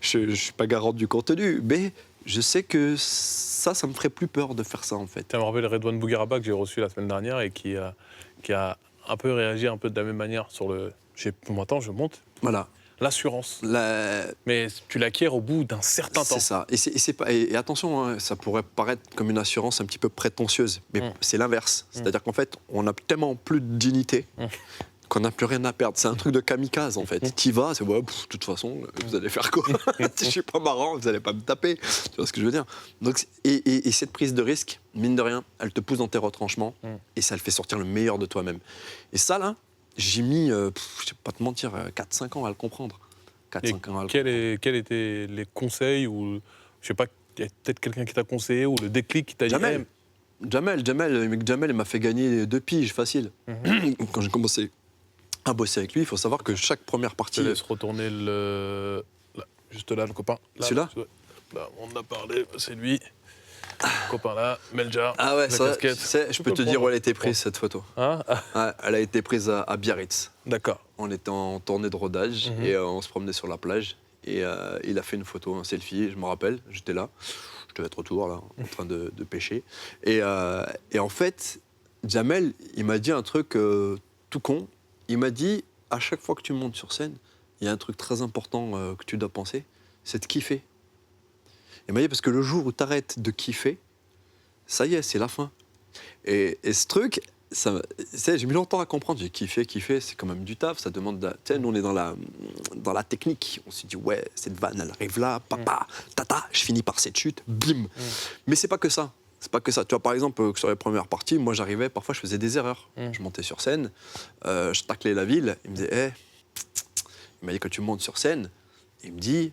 je suis pas garant du contenu, mais je sais que ça me ferait plus peur de faire ça, en fait. Tu me rappelles Redouane Bougueraba que j'ai reçu la semaine dernière et qui a un peu réagi un peu de la même manière sur le... Attends, je monte. Voilà. L'assurance. Mais tu l'acquiers au bout d'un certain temps. C'est ça. Et attention, hein, ça pourrait paraître comme une assurance un petit peu prétentieuse, mais c'est l'inverse. C'est-à-dire qu'en fait, on n'a tellement plus de dignité qu'on n'a plus rien à perdre. C'est un truc de kamikaze, en fait. T'y vas, c'est ouais, de toute façon, vous allez faire quoi? Si je suis pas marrant, vous allez pas me taper. Tu vois ce que je veux dire? Donc, et cette prise de risque, mine de rien, elle te pousse dans tes retranchements et ça le fait sortir le meilleur de toi-même. Et ça, là, j'ai mis, je vais pas te mentir, 4-5 ans à le comprendre. 4-5 ans à le comprendre. Quels étaient les conseils ou, je sais pas, il y a peut-être quelqu'un qui t'a conseillé ou le déclic qui t'a dit... Jamel, il m'a fait gagner 2 piges facile. Quand j'ai commencé à bosser avec lui, il faut savoir que chaque première partie... Je te laisse retourner juste là, le copain. Celui-là? Là, on en a parlé, c'est lui. Le copain là, Melja. Ah ouais, ça, casquette. je peux te dire où elle a été prise, cette photo. Hein? Ouais, elle a été prise à Biarritz. D'accord. On était en tournée de rodage et on se promenait sur la plage. Et il a fait une photo, un selfie, je me rappelle, j'étais là. Je devais être autour, là, en train de pêcher. Et en fait, Jamel, il m'a dit un truc tout con. Il m'a dit, à chaque fois que tu montes sur scène, il y a un truc très important que tu dois penser, c'est de kiffer. Il m'a dit, parce que le jour où tu arrêtes de kiffer, ça y est, c'est la fin. Et ce truc, j'ai mis longtemps à comprendre. J'ai kiffé, c'est quand même du taf, ça demande... Tu sais, nous, on est dans la technique. On s'est dit, ouais, cette vanne, elle arrive là, papa, tata, je finis par cette chute, bim. Mais c'est pas que ça. C'est pas que ça. Tu vois, par exemple, sur les premières parties, moi, j'arrivais, parfois, je faisais des erreurs. Je montais sur scène, je taclais la ville, il me disait, Il m'a dit, quand tu montes sur scène, il me dit,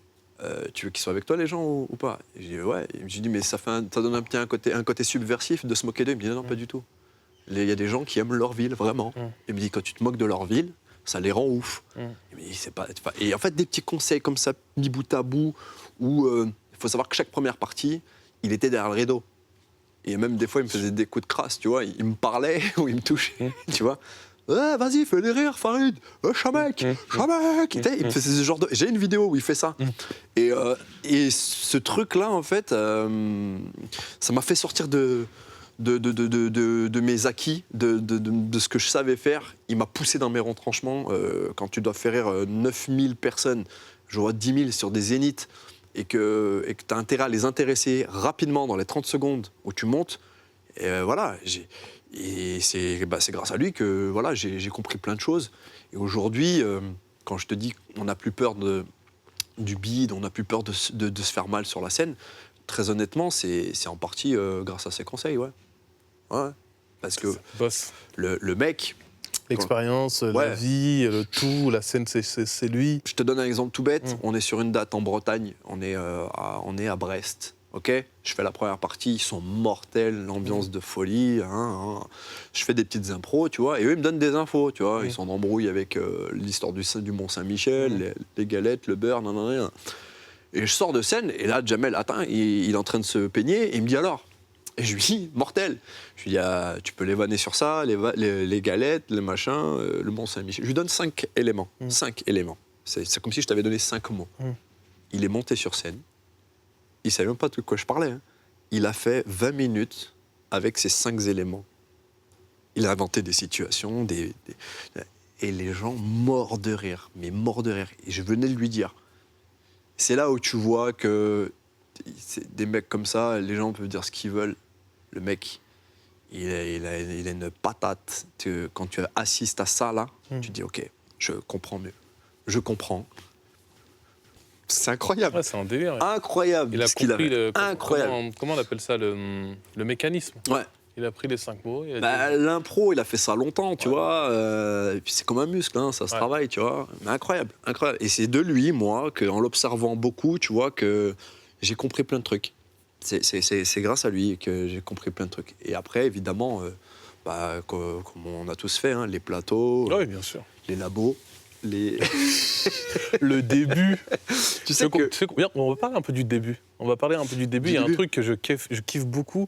tu veux qu'ils soient avec toi les gens ou pas? Et j'ai dit, ouais. J'ai dit, mais ça donne un côté subversif de se moquer d'eux. Il me dit, non, pas du tout. Il y a des gens qui aiment leur ville, vraiment. Il me dit, quand tu te moques de leur ville, ça les rend ouf. Il me dit, c'est pas... Et en fait, des petits conseils comme ça, mis bout à bout, où il faut savoir que chaque première partie, il était derrière le rideau. Et même des fois, il me faisait des coups de crasse, tu vois. Il me parlait ou il me touchait, tu vois. Vas-y, fais-les rire, Farid. Chamek, Chamek. Il me faisait ce genre de... J'ai une vidéo où il fait ça. Et ce truc-là, en fait, ça m'a fait sortir de mes acquis, de ce que je savais faire. Il m'a poussé dans mes retranchements. Quand tu dois faire rire 9000 personnes, je vois 10 000 sur des zéniths, et que tu as intérêt à les intéresser rapidement dans les 30 secondes où tu montes, et voilà. Et c'est grâce à lui que voilà, j'ai compris plein de choses. Et aujourd'hui, quand je te dis qu'on n'a plus peur du bide, on n'a plus peur de se faire mal sur la scène, très honnêtement, c'est en partie grâce à ses conseils, ouais. Ouais. Parce que le mec... L'expérience, la vie, le tout, la scène, c'est lui. Je te donne un exemple tout bête. On est sur une date en Bretagne, on est à Brest. Ok, je fais la première partie, ils sont mortels, l'ambiance de folie. Je fais des petites impros, tu vois, et eux ils me donnent des infos, tu vois. Ils sont en embrouille avec l'histoire du Mont Saint-Michel, les galettes, le beurre, nan. Et je sors de scène, et là Jamel, attends, il est en train de se peigner, et il me dit alors. Et je lui dis, mortel. Je lui dis, tu peux les vanner sur ça, les galettes, les machins, le Mont Saint-Michel. Je lui donne 5 éléments. 5 éléments. C'est comme si je t'avais donné 5 mots. Il est monté sur scène. Il ne savait même pas de quoi je parlais. Hein. Il a fait 20 minutes avec ces 5 éléments. Il a inventé des situations, et les gens morts de rire. Mais morts de rire. Et je venais de lui dire. C'est là où tu vois que des mecs comme ça, les gens peuvent dire ce qu'ils veulent. Le mec, il a une patate. Quand tu assistes à ça, là, tu te dis, OK, je comprends mieux. Je comprends. C'est incroyable. Ouais, c'est un délire. Incroyable. Il a compris incroyable. Comment on appelle ça, le mécanisme. Ouais. Il a pris les 5 mots. L'impro, il a fait ça longtemps, tu vois. Et puis c'est comme un muscle, hein, ça se travaille, tu vois. Mais incroyable, incroyable. Et c'est de lui, moi, qu'en l'observant beaucoup, tu vois, que j'ai compris plein de trucs. C'est grâce à lui que j'ai compris plein de trucs. Et après, évidemment, comme on a tous fait, hein, les plateaux, bien sûr. les labos, le début. Tu sais que... On va parler un peu du début. Il y a un truc que je kiffe beaucoup.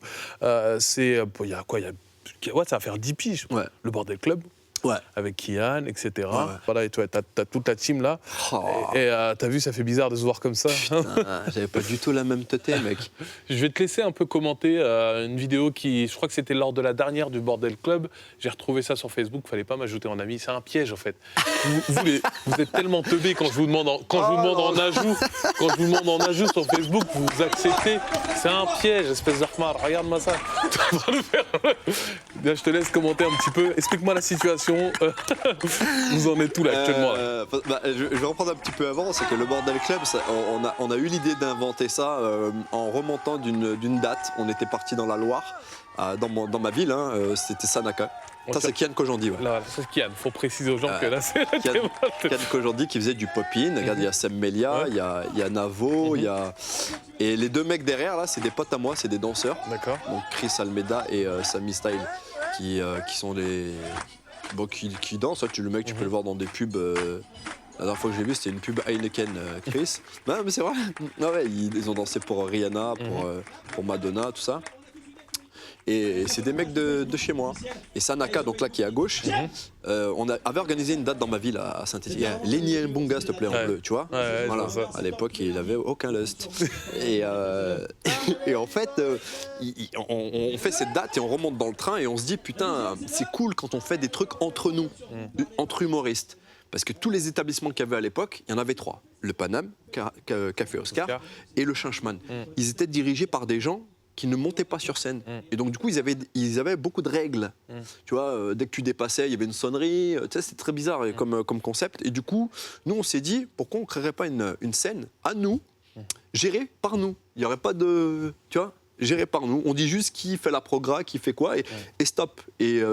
C'est... Il y a quoi ça va faire 10 piges. Ouais. Le Bordel Club. Ouais. Avec Kian, etc. Ouais. Voilà, et toi, t'as toute ta team là. Et t'as vu, ça fait bizarre de se voir comme ça. Putain, j'avais pas du tout la même tête, mec. Je vais te laisser un peu commenter une vidéo qui, je crois que c'était lors de la dernière du Bordel Club. J'ai retrouvé ça sur Facebook, fallait pas m'ajouter en ami. C'est un piège en fait. Vous êtes tellement teubés quand je vous demande en ajout sur Facebook, vous acceptez. C'est un piège, espèce d'Ahmar. Regarde-moi ça. Bien, je te laisse commenter un petit peu. Explique-moi la situation. Vous en êtes tout là actuellement là. Je vais reprendre un petit peu avant, c'est que le Bordel Club, on a eu l'idée d'inventer ça en remontant d'une date. On était parti dans la Loire, dans ma ville, hein, c'était Sanaka. Ça, c'est Kian Kojandi. Ouais. Là, c'est Kian, il faut préciser aux gens que là, c'est Kian Kojandi qui faisait du pop-in. Regarde, il y a Sem Melia, il y a Navo, il y a... Et les 2 mecs derrière, là, c'est des potes à moi, c'est des danseurs. D'accord. Donc Chris Almeida et Sammy Style, qui sont des... Bon, qui dansent, le mec, tu peux le voir dans des pubs. La dernière fois que j'ai vu, c'était une pub Heineken, Chris. Non, mais c'est vrai. Non, ouais, ils ont dansé pour Rihanna, pour Madonna, tout ça. Et c'est des mecs de chez moi. Et Sanaka, donc là, qui est à gauche, on avait organisé une date dans ma ville à Saint-Étienne. Lenny Mbunga, s'il te plaît, en bleu, tu vois. Voilà. À l'époque, il avait aucun lust. Et en fait, on fait cette date et on remonte dans le train et on se dit, putain, c'est cool quand on fait des trucs entre nous, entre humoristes. Parce que tous les établissements qu'il y avait à l'époque, il y en avait 3. Le Paname, Café Oscar et le Chinchman. Ils étaient dirigés par des gens qui ne montaient pas sur scène. Et donc, du coup, ils avaient beaucoup de règles. Tu vois, dès que tu dépassais, il y avait une sonnerie. Tu sais, c'était très bizarre comme concept. Et du coup, nous, on s'est dit, pourquoi on ne créerait pas une scène à nous, gérée par nous? Il n'y aurait pas de... Tu vois, géré par nous. On dit juste qui fait la progra, qui fait quoi, et stop. Et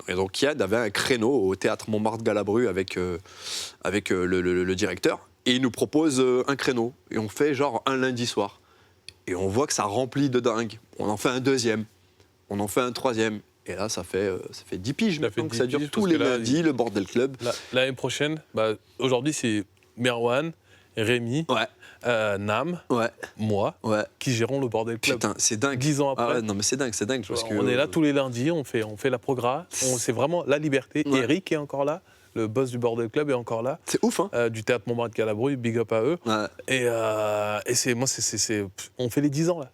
donc Kiad avait un créneau au théâtre Montmartre-Galabru avec le directeur, et il nous propose un créneau. Et on fait genre un lundi soir. Et on voit que ça remplit de dingue. On en fait un deuxième, on en fait un troisième. Et là, ça fait 10 piges. Donc ça dure tous les lundis, le Bordel Club. L'année prochaine, aujourd'hui, c'est Merwan, Rémi, Nam, moi, qui gérons le Bordel Club. Putain, c'est dingue. 10 ans après. Ah ouais, non, mais c'est dingue. Parce on est là tous les lundis, on fait la progra. C'est vraiment la liberté. Eric est encore là. Le boss du Bordel Club est encore là. C'est ouf, hein. Du théâtre Montmartre-Galabru, big up à eux. Et on fait les 10 ans, là.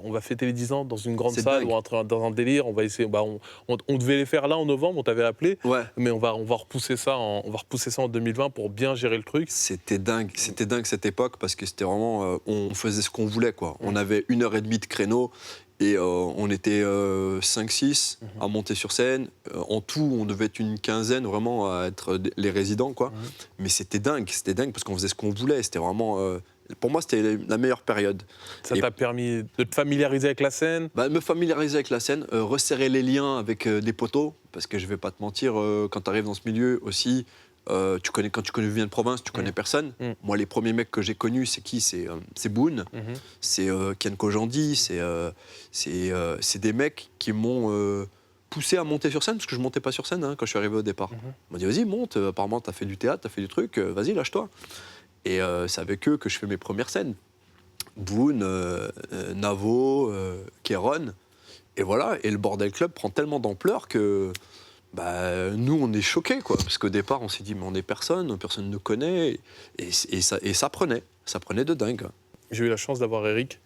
On va fêter les 10 ans dans une grande salle ou dans un délire. On va essayer. On devait les faire là en novembre, on t'avait appelé. Mais on va repousser ça en 2020 pour bien gérer le truc. C'était dingue cette époque, parce que c'était vraiment. On faisait ce qu'on voulait, quoi. On avait 1h30 de créneau. Et on était 5-6 à monter sur scène. En tout, on devait être une quinzaine vraiment à être les résidents, quoi. Mais c'était dingue parce qu'on faisait ce qu'on voulait. C'était vraiment, pour moi, c'était la meilleure période. Ça t'a permis de te familiariser avec la scène ? Me familiariser avec la scène, resserrer les liens avec des poteaux, parce que je vais pas te mentir, quand tu arrives dans ce milieu aussi. Quand tu viens de province, tu connais personne. Moi, les premiers mecs que j'ai connus, c'est qui ? C'est Boone, c'est Ken Kojandi, c'est des mecs qui m'ont poussé à monter sur scène, parce que je montais pas sur scène quand je suis arrivé au départ. Ils m'ont dit, vas-y, monte, apparemment t'as fait du théâtre, t'as fait du truc, vas-y, lâche-toi. Et c'est avec eux que je fais mes premières scènes. Boone, Navo, Kéron, et voilà. Et le Bordel Club prend tellement d'ampleur que... nous, on est choqués, quoi, parce qu'au départ, on s'est dit, mais on est personne ne nous connaît, et ça prenait de dingue. J'ai eu la chance d'avoir Eric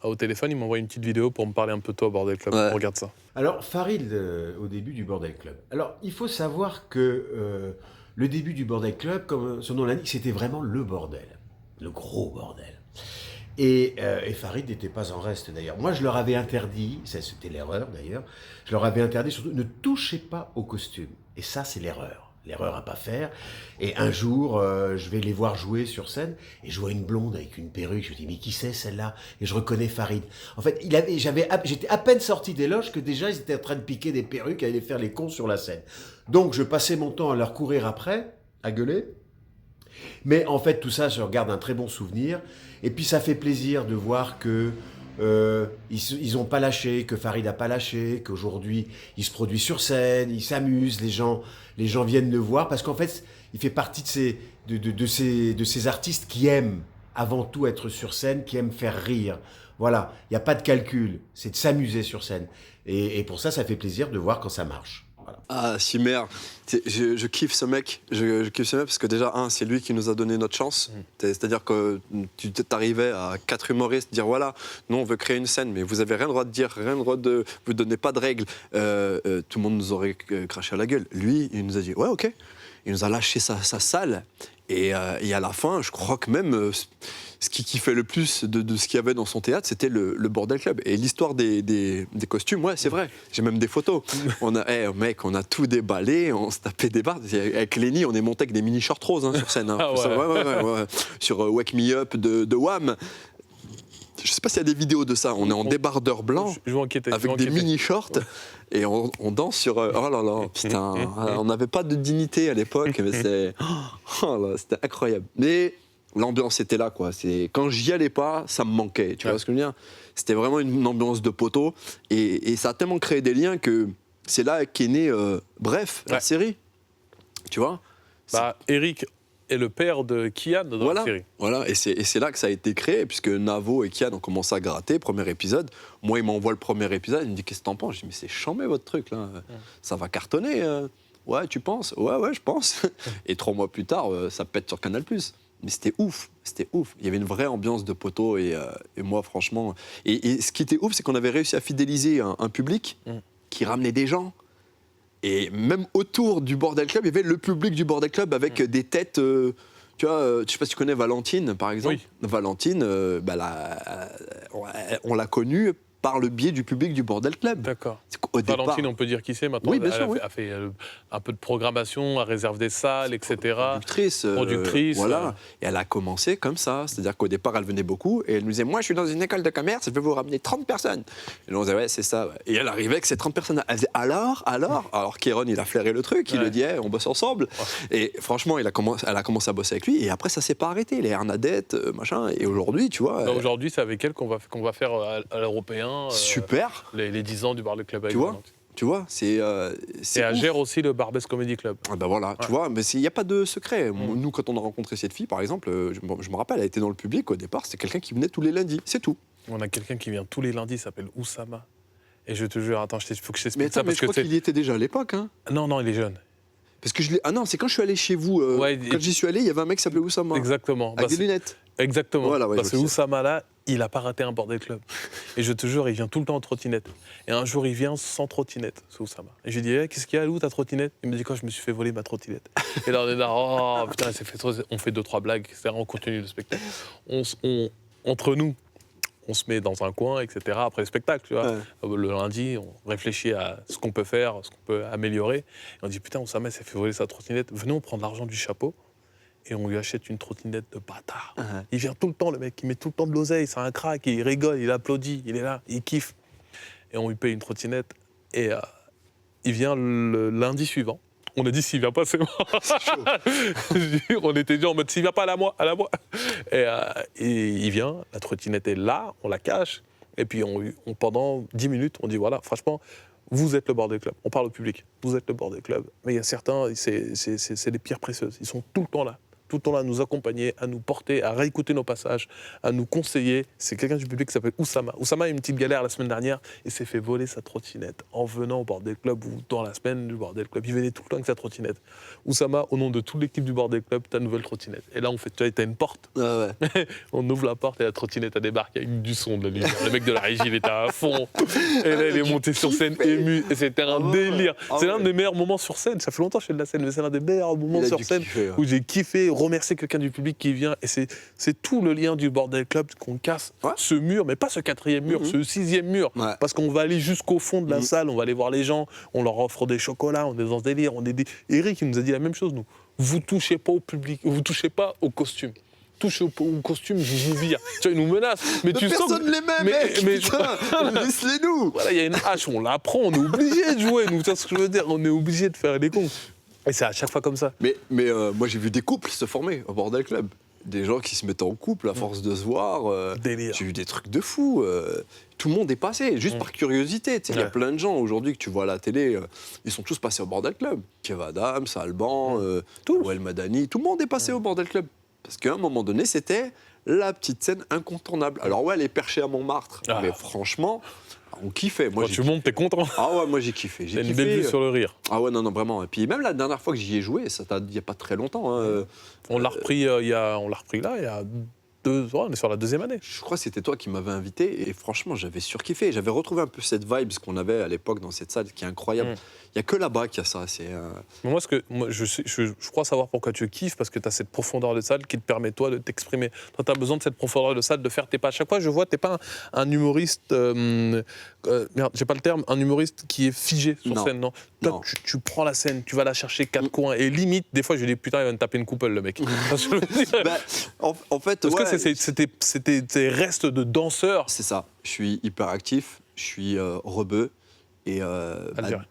au téléphone, il m'a envoyé une petite vidéo pour me parler un peu de toi au Bordel Club. Regarde ça. Alors, Farid, au début du Bordel Club. Alors, il faut savoir que le début du Bordel Club, comme son nom l'indique, c'était vraiment le bordel, le gros bordel. Et Farid n'était pas en reste d'ailleurs. Moi, je leur avais interdit, c'était l'erreur d'ailleurs, je leur avais interdit surtout, ne touchez pas aux costumes. Et ça, c'est l'erreur à pas faire. Et un jour, je vais les voir jouer sur scène, et je vois une blonde avec une perruque. Je me dis, mais qui c'est celle-là ? Et je reconnais Farid. En fait, j'étais à peine sorti des loges que déjà, ils étaient en train de piquer des perruques, à aller faire les cons sur la scène. Donc, je passais mon temps à leur courir après, à gueuler. Mais en fait, tout ça, je regarde un très bon souvenir. Et puis, ça fait plaisir de voir que ils n'ont pas lâché, que Farid n'a pas lâché, qu'aujourd'hui, il se produit sur scène, il s'amuse, les gens viennent le voir, parce qu'en fait, il fait partie de ces artistes qui aiment avant tout être sur scène, qui aiment faire rire. Voilà, il n'y a pas de calcul, c'est de s'amuser sur scène. Et pour ça, ça fait plaisir de voir quand ça marche. Voilà. Ah, Simer, je kiffe ce mec. Je kiffe ce mec parce que déjà, c'est lui qui nous a donné notre chance. C'est-à-dire que tu t'arrivais à 4 humoristes dire voilà, nous on veut créer une scène, mais vous avez rien le droit de dire, rien le droit de. Vous donnez pas de règles. Tout le monde nous aurait craché à la gueule. Lui, il nous a dit ouais, ok. Il nous a lâché sa salle. Et à la fin, je crois que même ce qui kiffait le plus de ce qu'il y avait dans son théâtre, c'était le Bordel Club. Et l'histoire des costumes, ouais, c'est vrai. J'ai même des photos. On a tout déballé, on se tapait des barres. Avec Lenny, on est monté avec des mini-shorts roses sur scène. Ouais. Sur Wake Me Up de Wham. Je sais pas s'il y a des vidéos de ça. On est en débardeur blanc, avec des mini-shorts, et on danse sur... oh là là, putain, on n'avait pas de dignité à l'époque, mais c'était incroyable. Mais l'ambiance était là, quoi. Quand j'y allais pas, ça me manquait, tu vois ce que je veux dire ? C'était vraiment une ambiance de poteau, et ça a tellement créé des liens que c'est là qu'est née Bref, la série, tu vois ? Eric est le père de Kian dans la série. Voilà, et c'est là que ça a été créé, puisque Navo et Kian ont commencé à gratter, premier épisode. Moi, il m'envoie le premier épisode, il me dit « Qu'est-ce que t'en penses ?» Je dis « Mais c'est chambé votre truc, là. Ça va cartonner. Ouais, tu penses ? Ouais, je pense. » Et 3 mois plus tard, ça pète sur Canal+. Mais c'était ouf. Il y avait une vraie ambiance de poteau, et moi, franchement... Et ce qui était ouf, c'est qu'on avait réussi à fidéliser un public qui ramenait des gens. Et même autour du Bordel Club, il y avait le public du Bordel Club avec des têtes... tu vois, je sais pas si tu connais Valentine, par exemple. Oui. Valentine, on l'a connue par le biais du public du Bordel Club. D'accord. Au départ, Valentine, on peut dire qui c'est maintenant. Oui, bien Elle sûr, oui. a fait un peu de programmation, elle réserve des salles, etc. productrice, voilà. Et elle a commencé comme ça, c'est-à-dire qu'au départ, elle venait beaucoup et elle nous disait, moi, je suis dans une école de commerce, je vais vous ramener 30 personnes. Et nous, on disait, ouais, c'est ça. Ouais. Et elle arrivait avec ces 30 personnes. Elle disait, alors, Kéron, il a flairé le truc, il lui dit, hey, on bosse ensemble. Et franchement, elle a commencé à bosser avec lui et après, ça s'est pas arrêté. Les Hernadettes, machin. Et aujourd'hui, tu vois. Aujourd'hui, c'est avec elle qu'on va faire à l'européen. Super. Les 10 ans du Bordel Club avec Tu vois Valentine. Tu vois, c'est. Et elle gère aussi le Barbès Comedy Club. Ah ben voilà, tu vois, mais il n'y a pas de secret. Nous, quand on a rencontré cette fille, par exemple, je me rappelle, elle était dans le public au départ, c'était quelqu'un qui venait tous les lundis, c'est tout. On a quelqu'un qui vient tous les lundis, il s'appelle Oussama. Et je te jure, attends, il faut que je t'explique Mais ça. attends, mais je crois qu'il y était déjà à l'époque. Hein. Non, il est jeune. Parce que ah non, c'est quand je suis allé chez vous. Quand j'y suis allé, il y avait un mec qui s'appelait Oussama. Exactement. Avec des lunettes. Exactement. Voilà, ouais, Parce que Oussama, là, il n'a pas raté un Bordel Club. Et je te jure, il vient tout le temps en trottinette. Et un jour, il vient sans trottinette, ce Oussama. Et je lui dis, qu'est-ce qu'il y a, Lou, ta trottinette? Il me dit, quand je me suis fait voler ma trottinette. Et là, on est là, oh putain, on fait 2-3 blagues, c'est on continue le spectacle. Entre nous, on se met dans un coin, etc. Après le spectacle, tu vois. Ouais. Le lundi, on réfléchit à ce qu'on peut faire, ce qu'on peut améliorer. Et on dit, putain, Oussama s'est fait voler sa trottinette. Venez, on prend de l'argent du chapeau. Et on lui achète une trottinette de bâtard. Il vient tout le temps, le mec, il met tout le temps de l'oseille, c'est un crack, il rigole, il applaudit, il est là, il kiffe. Et on lui paye une trottinette. Et il vient le lundi suivant. On a dit, s'il vient pas, c'est mort. C'est chaud. On était dit en mode, s'il vient pas, à la moi. Et il vient, la trottinette est là, on la cache. Et puis pendant 10 minutes, on dit, voilà, franchement, vous êtes le Bordel Club. On parle au public. Vous êtes le Bordel Club. Mais il y a certains, c'est les pierres précieuses. Ils sont tout le temps là. Tout le temps là à nous accompagner, à nous porter, à réécouter nos passages, à nous conseiller. C'est quelqu'un du public qui s'appelle Oussama. Oussama a eu une petite galère la semaine dernière. Il s'est fait voler sa trottinette en venant au Bordel Club ou dans la semaine du Bordel Club. Il venait tout le temps avec sa trottinette. Oussama, au nom de toute l'équipe du Bordel Club, ta nouvelle trottinette. Et là, on fait, tu vois, t'as une porte. Ah ouais. On ouvre la porte et la trottinette, elle débarque avec du son, de la lumière. Le mec de la régie, il était à fond. Et là, il est monté sur scène ému. Et c'était un délire. C'est l'un des meilleurs moments sur scène. Ça fait longtemps que je fais de la scène, mais c'est l'un des meilleurs moments sur scène où j'ai kiffé, remercier quelqu'un du public qui vient. Et c'est tout le lien du Bordel Club qu'on casse. Ce mur, mais pas ce 4e mur, ce 6e mur. Parce qu'on va aller jusqu'au fond de la salle, on va aller voir les gens, on leur offre des chocolats, on est dans ce délire. Eric, il nous a dit la même chose, nous. Vous touchez pas au public, vous touchez pas au costume. Touche au costume, je vous vire. Tu vois, il nous menace. Mais tu personne sens que... les met, mec, putain, laisse-les nous. Voilà, il y a une hache, on la prend, on est obligé de jouer. Nous, tu vois ce que je veux dire? On est obligé de faire les cons. Et c'est à chaque fois comme ça. Mais moi, j'ai vu des couples se former au Bordel Club. Des gens qui se mettent en couple à force de se voir. Délire. J'ai vu des trucs de fou. Tout le monde est passé, juste par curiosité. Il y a plein de gens aujourd'hui que tu vois à la télé, ils sont tous passés au Bordel Club. Kev Adams, Alban, Wael Madani, tout le monde est passé au Bordel Club. Parce qu'à un moment donné, c'était la petite scène incontournable. Alors ouais, elle est perchée à Montmartre, mais franchement, on kiffait. Moi, quand tu montes, t'es content. Ah ouais, moi j'ai kiffé. J'ai une belle vue sur le rire. Ah ouais, non, vraiment. Et puis même la dernière fois que j'y ai joué, ça il n'y a pas très longtemps. Hein, on l'a repris là, il y a 2 ans, on est sur la 2e année. Je crois que c'était toi qui m'avais invité et franchement, j'avais surkiffé. J'avais retrouvé un peu cette vibe qu'on avait à l'époque dans cette salle qui est incroyable. Il n'y a que là-bas qu'il y a ça. Moi, je crois savoir pourquoi tu kiffes, parce que tu as cette profondeur de salle qui te permet, toi, de t'exprimer. Toi, tu as besoin de cette profondeur de salle, de faire tes pas. À chaque fois, je vois, tu n'es pas un humoriste... merde, j'ai pas le terme. Un humoriste qui est figé sur scène, non. Toi, tu prends la scène, tu vas la chercher 4 coins. Et limite, des fois, je dis, putain, il va me taper une couple, le mec. En fait, parce que c'était tes restes de danseur. C'est ça. Je suis hyper actif, je suis rebeu. Et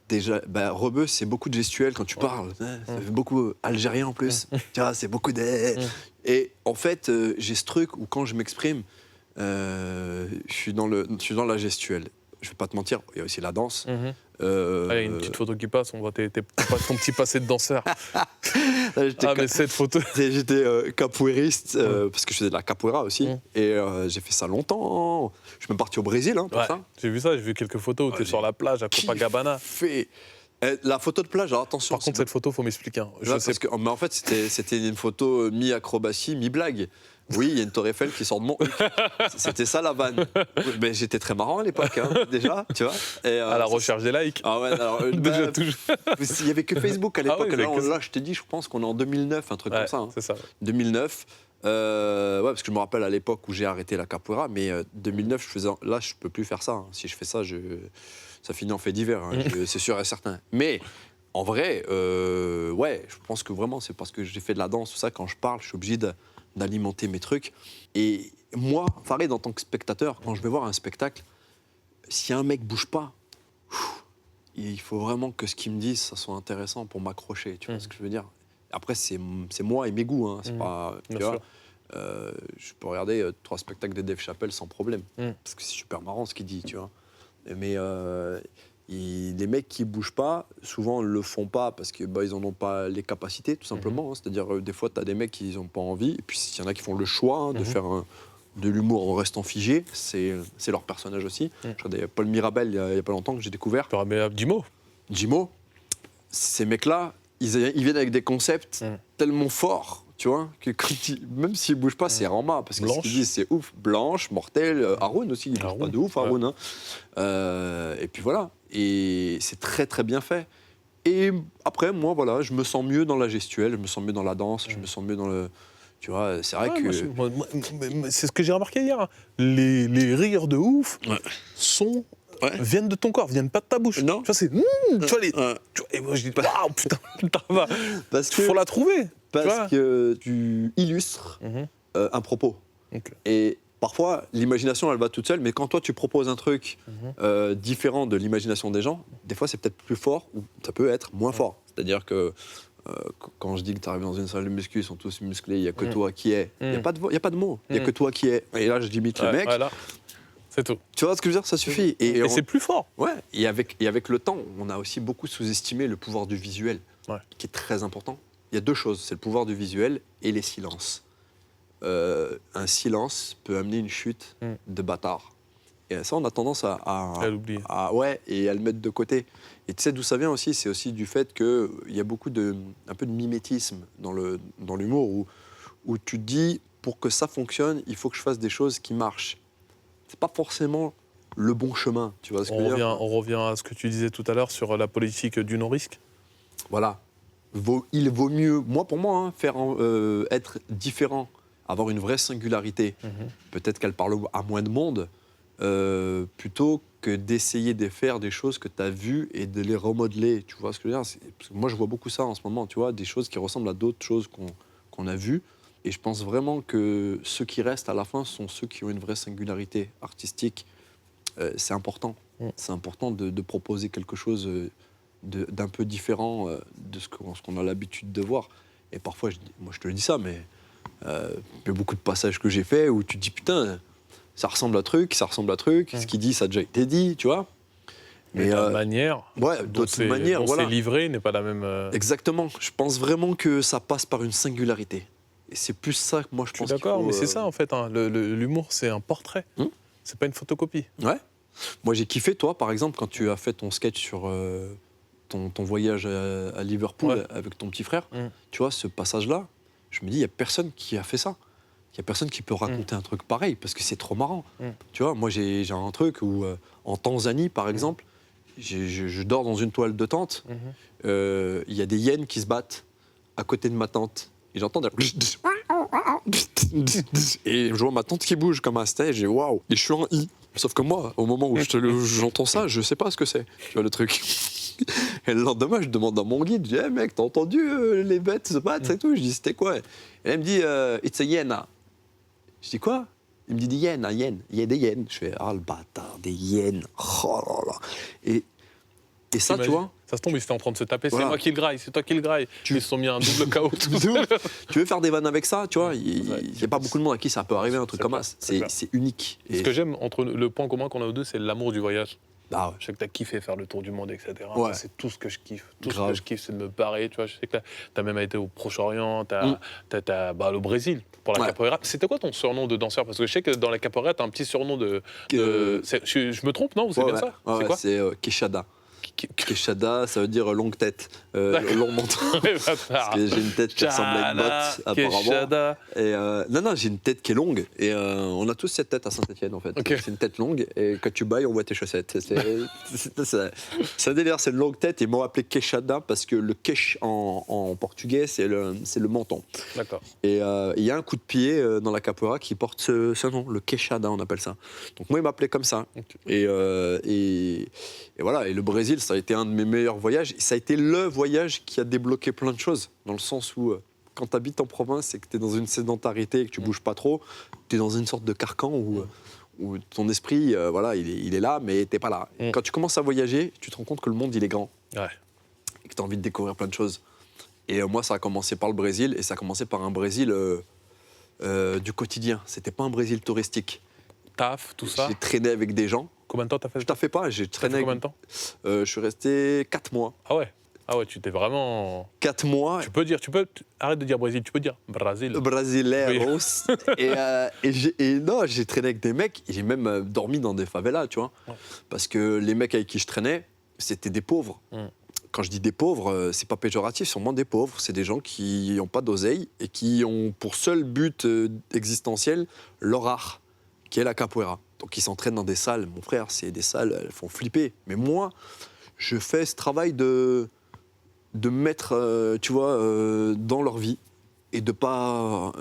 déjà, rebeu, c'est beaucoup de gestuels quand tu parles. C'est beaucoup algérien en plus. Tu vois, c'est beaucoup de... Et en fait, j'ai ce truc où quand je m'exprime, je suis dans la gestuelle. Je vais pas te mentir, il y a aussi la danse. Il y a une petite photo qui passe, on voit ton petit passé de danseur. Mais cette photo... J'étais capoeiriste, parce que je faisais de la capoeira aussi. Et j'ai fait ça longtemps. Je suis même parti au Brésil pour ça. J'ai vu ça, j'ai vu quelques photos où tu es sur la plage à Copacabana. La photo de plage, alors attention. Par contre, cette photo, il faut m'expliquer. Mais en fait, c'était une photo mi-acrobatie, mi-blague. Oui, il y a une tour Eiffel qui sort de mon... C'était ça la vanne. Mais j'étais très marrant à l'époque, déjà, tu vois. Et, à la recherche des likes. Ah ouais, alors... Déjà toujours. Il n'y avait que Facebook à l'époque. Là, je t'ai dit, je pense qu'on est en 2009, un truc comme ça. C'est ça. 2009. Ouais, parce que je me rappelle à l'époque où j'ai arrêté la capoeira, mais 2009, je faisais. Là, je peux plus faire ça. Hein. Si je fais ça, ça finit en fait divers. Hein. C'est sûr et certain. Mais en vrai, ouais, je pense que vraiment, c'est parce que j'ai fait de la danse, tout ça. Quand je parle, je suis obligé d'alimenter mes trucs. Et moi, Farid, en tant que spectateur, quand je vais voir un spectacle, si un mec bouge pas, il faut vraiment que ce qu'il me dise, ça soit intéressant pour m'accrocher. Tu vois ce que je veux dire? Après, c'est moi et mes goûts. Hein. C'est pas, tu vois, je peux regarder 3 spectacles de Dave Chappelle sans problème. Parce que c'est super marrant ce qu'il dit, tu vois. Mais les mecs qui bougent pas, souvent le font pas parce que ils en ont pas les capacités, tout simplement. Hein. C'est-à-dire, des fois, tu as des mecs qui n'ont pas envie. Et puis, il y en a qui font le choix de faire de l'humour en restant figé. C'est leur personnage aussi. Je regardais Paul Mirabel il y a pas longtemps que j'ai découvert. Jimo, ces mecs-là, ils viennent avec des concepts tellement forts, tu vois, que même s'ils ne bougent pas, c'est Rama, parce que ce qu'ils disent, c'est ouf. Blanche, mortel, Haroun aussi, il ne bouge pas de ouf, Haroun. Hein. Et puis voilà, et c'est très très bien fait. Et après, moi, voilà, je me sens mieux dans la gestuelle, je me sens mieux dans la danse, je me sens mieux dans le... Tu vois, c'est vrai que... C'est ce que j'ai remarqué hier. Hein. Les rires de ouf viennent de ton corps, viennent pas de ta bouche. Non. Tu vois, c'est... tu vois, et moi, je dis, waouh, putain, parce que, faut la trouver. Parce que tu illustres un propos. Okay. Et parfois, l'imagination, elle va toute seule, mais quand toi, tu proposes un truc différent de l'imagination des gens, des fois, c'est peut-être plus fort, ou ça peut être moins fort. C'est-à-dire que quand je dis que tu arrives dans une salle de muscu, ils sont tous musclés, il n'y a que toi qui es. Il n'y a pas de mots, il n'y a que toi qui es. Et là, je limite le mec. Voilà. C'est tout. Tu vois ce que je veux dire? Ça suffit. Et c'est plus fort. Ouais, et avec le temps, on a aussi beaucoup sous-estimé le pouvoir du visuel, qui est très important. Il y a 2 choses, c'est le pouvoir du visuel et les silences. Un silence peut amener une chute de bâtard. Et ça, on a tendance à l'oublier. Ouais, et à le mettre de côté. Et tu sais d'où ça vient aussi? C'est aussi du fait qu'il y a beaucoup un peu de mimétisme dans l'humour, où tu te dis, pour que ça fonctionne, il faut que je fasse des choses qui marchent. C'est pas forcément le bon chemin, tu vois ce que je veux dire? On revient à ce que tu disais tout à l'heure sur la politique du non-risque. Voilà. Il vaut mieux, pour moi, être différent, avoir une vraie singularité. Peut-être qu'elle parle à moins de monde, plutôt que d'essayer de faire des choses que tu as vues et de les remodeler. Tu vois ce que je veux dire? Parce que moi, je vois beaucoup ça en ce moment, tu vois, des choses qui ressemblent à d'autres choses qu'on a vues. Et je pense vraiment que ceux qui restent à la fin sont ceux qui ont une vraie singularité artistique. C'est important. C'est important de proposer quelque chose d'un peu différent de ce qu'on a l'habitude de voir. Et parfois, moi je te le dis ça, mais il y a beaucoup de passages que j'ai faits où tu te dis putain, ça ressemble à truc, ce qu'il dit, ça a déjà été dit, tu vois. Mais la manière, d'autres manières, voilà. C'est livré n'est pas la même. Exactement. Je pense vraiment que ça passe par une singularité. Et c'est plus ça que moi je pense. D'accord, mais c'est ça en fait. Hein. L'humour, c'est un portrait. C'est pas une photocopie. Ouais. Moi j'ai kiffé, toi, par exemple, quand tu as fait ton sketch sur ton voyage à Liverpool avec ton petit frère. Tu vois, ce passage-là, je me dis, il n'y a personne qui a fait ça. Il n'y a personne qui peut raconter un truc pareil, parce que c'est trop marrant. Tu vois, moi j'ai un truc où, en Tanzanie, par exemple, je dors dans une toile de tente, il y a des hyènes qui se battent à côté de ma tente. Et j'entends des... Et je vois ma tante qui bouge comme un stage, et waouh! Et je suis en I. Sauf que moi, au moment où j'entends ça, je sais pas ce que c'est. Tu vois le truc. Et le lendemain, je demande à mon guide, je dis, hey, mec, t'as entendu les bêtes se battre et tout? Je dis, c'était quoi? Et elle me dit, it's a hyena. Je dis, quoi? Il me dit, des hyènes, il y a des hyènes. Je fais, ah le bâtard, des hyènes. Oh là là. Et ça, tu vois? Ça se tombe, ils étaient en train de se taper, Voilà. c'est moi qui le graille, c'est toi qui le graille. Ils se sont mis un double KO. Tu veux faire des vannes avec ça, tu vois? Il n'y a pas beaucoup de monde à qui ça peut arriver, un truc comme ça. C'est unique. Ce que j'aime, entre le point commun qu'on a aux deux, c'est l'amour du voyage. Ah ouais. Je sais que t'as kiffé faire le tour du monde, etc. Ouais. C'est tout ce que je kiffe. Tout Grave. ce que je kiffe, c'est de me barrer. Tu vois, je sais que t'as même été au Proche-Orient, t'as le Brésil pour la capoeira. C'était quoi ton surnom de danseur? Parce que je sais que dans la capoeira, t'as un petit surnom de... Je me trompe, non? C'est bien ça? C'est Quechada. Queixada, ça veut dire longue tête, long menton. Parce que j'ai une tête qui ressemble à une botte, apparemment. Queixada. Et non, j'ai une tête qui est longue. Et on a tous cette tête à Saint-Etienne, en fait. Ok. C'est une tête longue. Et quand tu bailles, on voit tes chaussettes. C'est un délire, c'est une longue tête. Ils m'ont appelé Queixada parce que le queix en portugais, c'est le menton. D'accord. Et il y a un coup de pied dans la capoeira qui porte ce nom, le Queixada, on appelle ça. Donc moi, il m'appelait comme ça. Ok. Et voilà, et le Brésil, ça a été un de mes meilleurs voyages. Et ça a été le voyage qui a débloqué plein de choses, dans le sens où quand tu habites en province et que tu es dans une sédentarité et que tu bouges pas trop, tu es dans une sorte de carcan où ton esprit, voilà, il est là, mais t'es pas là. Et quand tu commences à voyager, tu te rends compte que le monde, il est grand. Ouais. Et que tu as envie de découvrir plein de choses. Et moi, ça a commencé par le Brésil, et ça a commencé par un Brésil du quotidien. C'était pas un Brésil touristique. Taf, tout ça. J'ai traîné avec des gens. Combien de temps t'as fait Je t'en fais pas, j'ai T'as traîné fait avec... combien de temps Je suis resté 4 mois. Ah ouais, tu t'es vraiment... 4 mois, Tu peux arrête de dire Brésil, tu peux dire Brésil. brasileiros. Et non, j'ai traîné avec des mecs, et j'ai même dormi dans des favelas, tu vois. Ouais. Parce que les mecs avec qui je traînais, c'était des pauvres. Quand je dis des pauvres, c'est pas péjoratif, c'est vraiment des pauvres. C'est des gens qui n'ont pas d'oseille et qui ont pour seul but existentiel leur art, qui est la capoeira. Donc ils s'entraînent dans des salles. Mon frère, c'est des salles, elles font flipper. Mais moi, je fais ce travail de mettre, tu vois, dans leur vie et de pas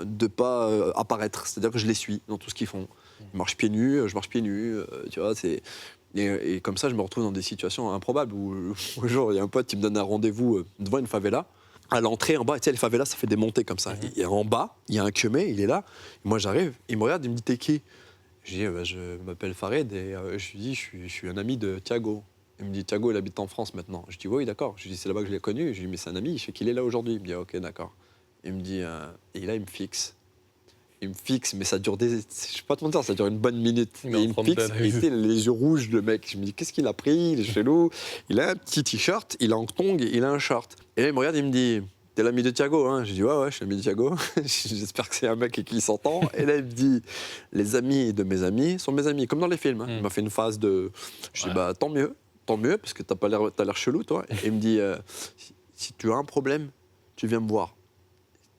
apparaître. C'est-à-dire que je les suis dans tout ce qu'ils font. Ils marchent pieds nus, je marche pieds nus, tu vois, c'est... Et comme ça, je me retrouve dans des situations improbables où un jour, il y a un pote qui me donne un rendez-vous devant une favela. À l'entrée, en bas, tu sais, les favelas, ça fait des montées comme ça. Et en bas, il y a un Kemé, il est là. Et moi, j'arrive, il me regarde, il me dit, t'es qui? Je dis, je m'appelle Farid et je lui dis, je suis un ami de Thiago. Il me dit, Thiago, il habite en France maintenant. Je dis, oui, d'accord. Je lui dis, c'est là-bas que je l'ai connu. Je lui dis, mais c'est un ami, je sais qu'il est là aujourd'hui. Il me dit, ok, d'accord. Il me dit, et là, il me fixe. Il me fixe, mais ça dure je sais pas te mentir, ça dure une bonne minute. Il Et est en il me train de fixe, t'analyser. et tu sais, les yeux rouges, le mec. Je me dis, qu'est-ce qu'il a pris? Il est chelou. Il a un petit t-shirt, il a un tongs, il a un short. Et là, il me regarde, il me dit, t'es l'ami de Thiago, hein? Je dis, ouais, je suis l'ami de Thiago. J'espère que c'est un mec avec qui il s'entend. Et là, il me dit, les amis de mes amis sont mes amis, comme dans les films. Hein. Il m'a fait une phase de. Je dis, bah, tant mieux, parce que t'as l'air chelou, toi. Et il me dit, si tu as un problème, tu viens me voir.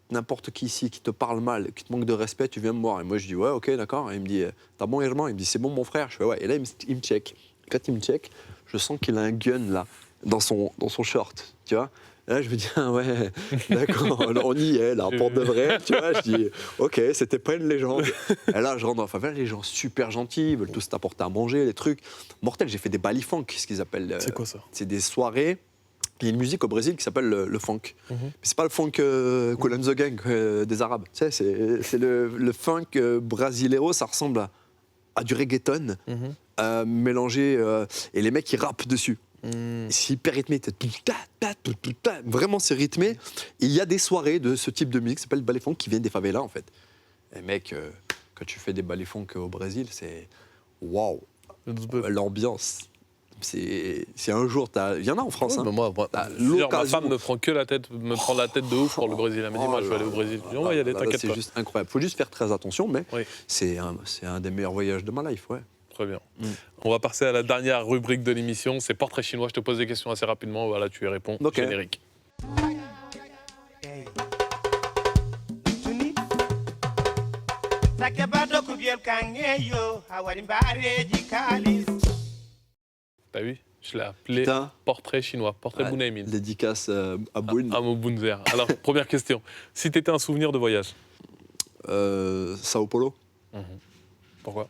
N'importe qui ici qui te parle mal, qui te manque de respect, tu viens me voir. Et moi, je dis, ouais, ok, d'accord. Et il me dit, t'as bon Herman? Il me dit, c'est bon, mon frère. Je fais, ouais. Et là, il me check. Quand il me check, je sens qu'il a un gun, là, dans son short, tu vois. Et là, je me dis, ah ouais, d'accord, on y est, là, pour de vrai. Tu vois, je dis, ok, c'était pas une légende. Et là, je rentre dans la favela, les gens super gentils, ils veulent tous t'apporter à manger, les trucs. Mortel, j'ai fait des balifunk, ce qu'ils appellent. C'est quoi ça? C'est des soirées. Il y a une musique au Brésil qui s'appelle le funk. Mais c'est pas le funk Kool and the Gang des Arabes. Tu sais, c'est le funk brasileiro, ça ressemble à du reggaeton mélangé. Et les mecs, ils rappent dessus. C'est hyper rythmé. Vraiment, c'est rythmé. Et il y a des soirées de ce type de musique qui s'appelle le ballet funk qui viennent des favelas, en fait. Et mec, quand tu fais des ballets funk au Brésil, c'est waouh, l'ambiance. C'est un jour, il y en a en France. Ouais, hein. mais moi, T'as ma l'occasion. femme me prend la tête de ouf pour le Brésil. Elle me dit, moi, je vais aller au Brésil. Je dis, on va y aller, t'inquiète C'est pas. juste incroyable. Faut juste faire très attention, mais Oui. c'est un des meilleurs voyages de ma life, ouais. Très bien. On va passer à la dernière rubrique de l'émission, c'est Portrait chinois. Je te pose des questions assez rapidement, voilà, tu y réponds. Ok. Générique. T'as vu? Je l'ai appelé Putain. Portrait chinois, portrait Ouais, Bounaïmin. dédicace à Boone. À Mobounzer. Alors, première question. Si t'étais un souvenir de voyage, Sao Paulo. pourquoi?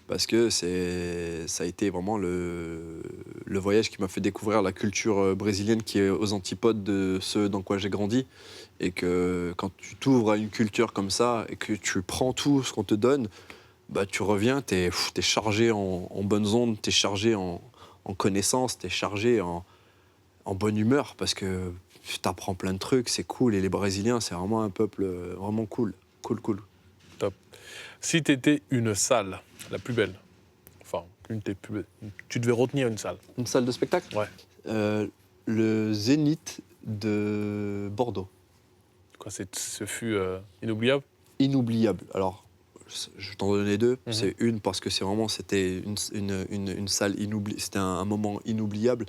Parce que ça a été vraiment le voyage qui m'a fait découvrir la culture brésilienne qui est aux antipodes de ce dans quoi j'ai grandi. Et que quand tu t'ouvres à une culture comme ça et que tu prends tout ce qu'on te donne, bah, tu reviens, t'es chargé en bonnes ondes, t'es chargé en connaissances, t'es chargé en bonne humeur parce que t'apprends plein de trucs, c'est cool. Et les Brésiliens, c'est vraiment un peuple vraiment cool. Cool. Top. Si t'étais une salle, la plus belle, enfin, une des plus belles, tu devais retenir une salle. Une salle de spectacle? Ouais. Le Zénith de Bordeaux. Quoi, ce fut inoubliable? Inoubliable. Alors, je t'en donnais deux. C'est une parce que c'était une salle inoubliable, c'était un moment inoubliable.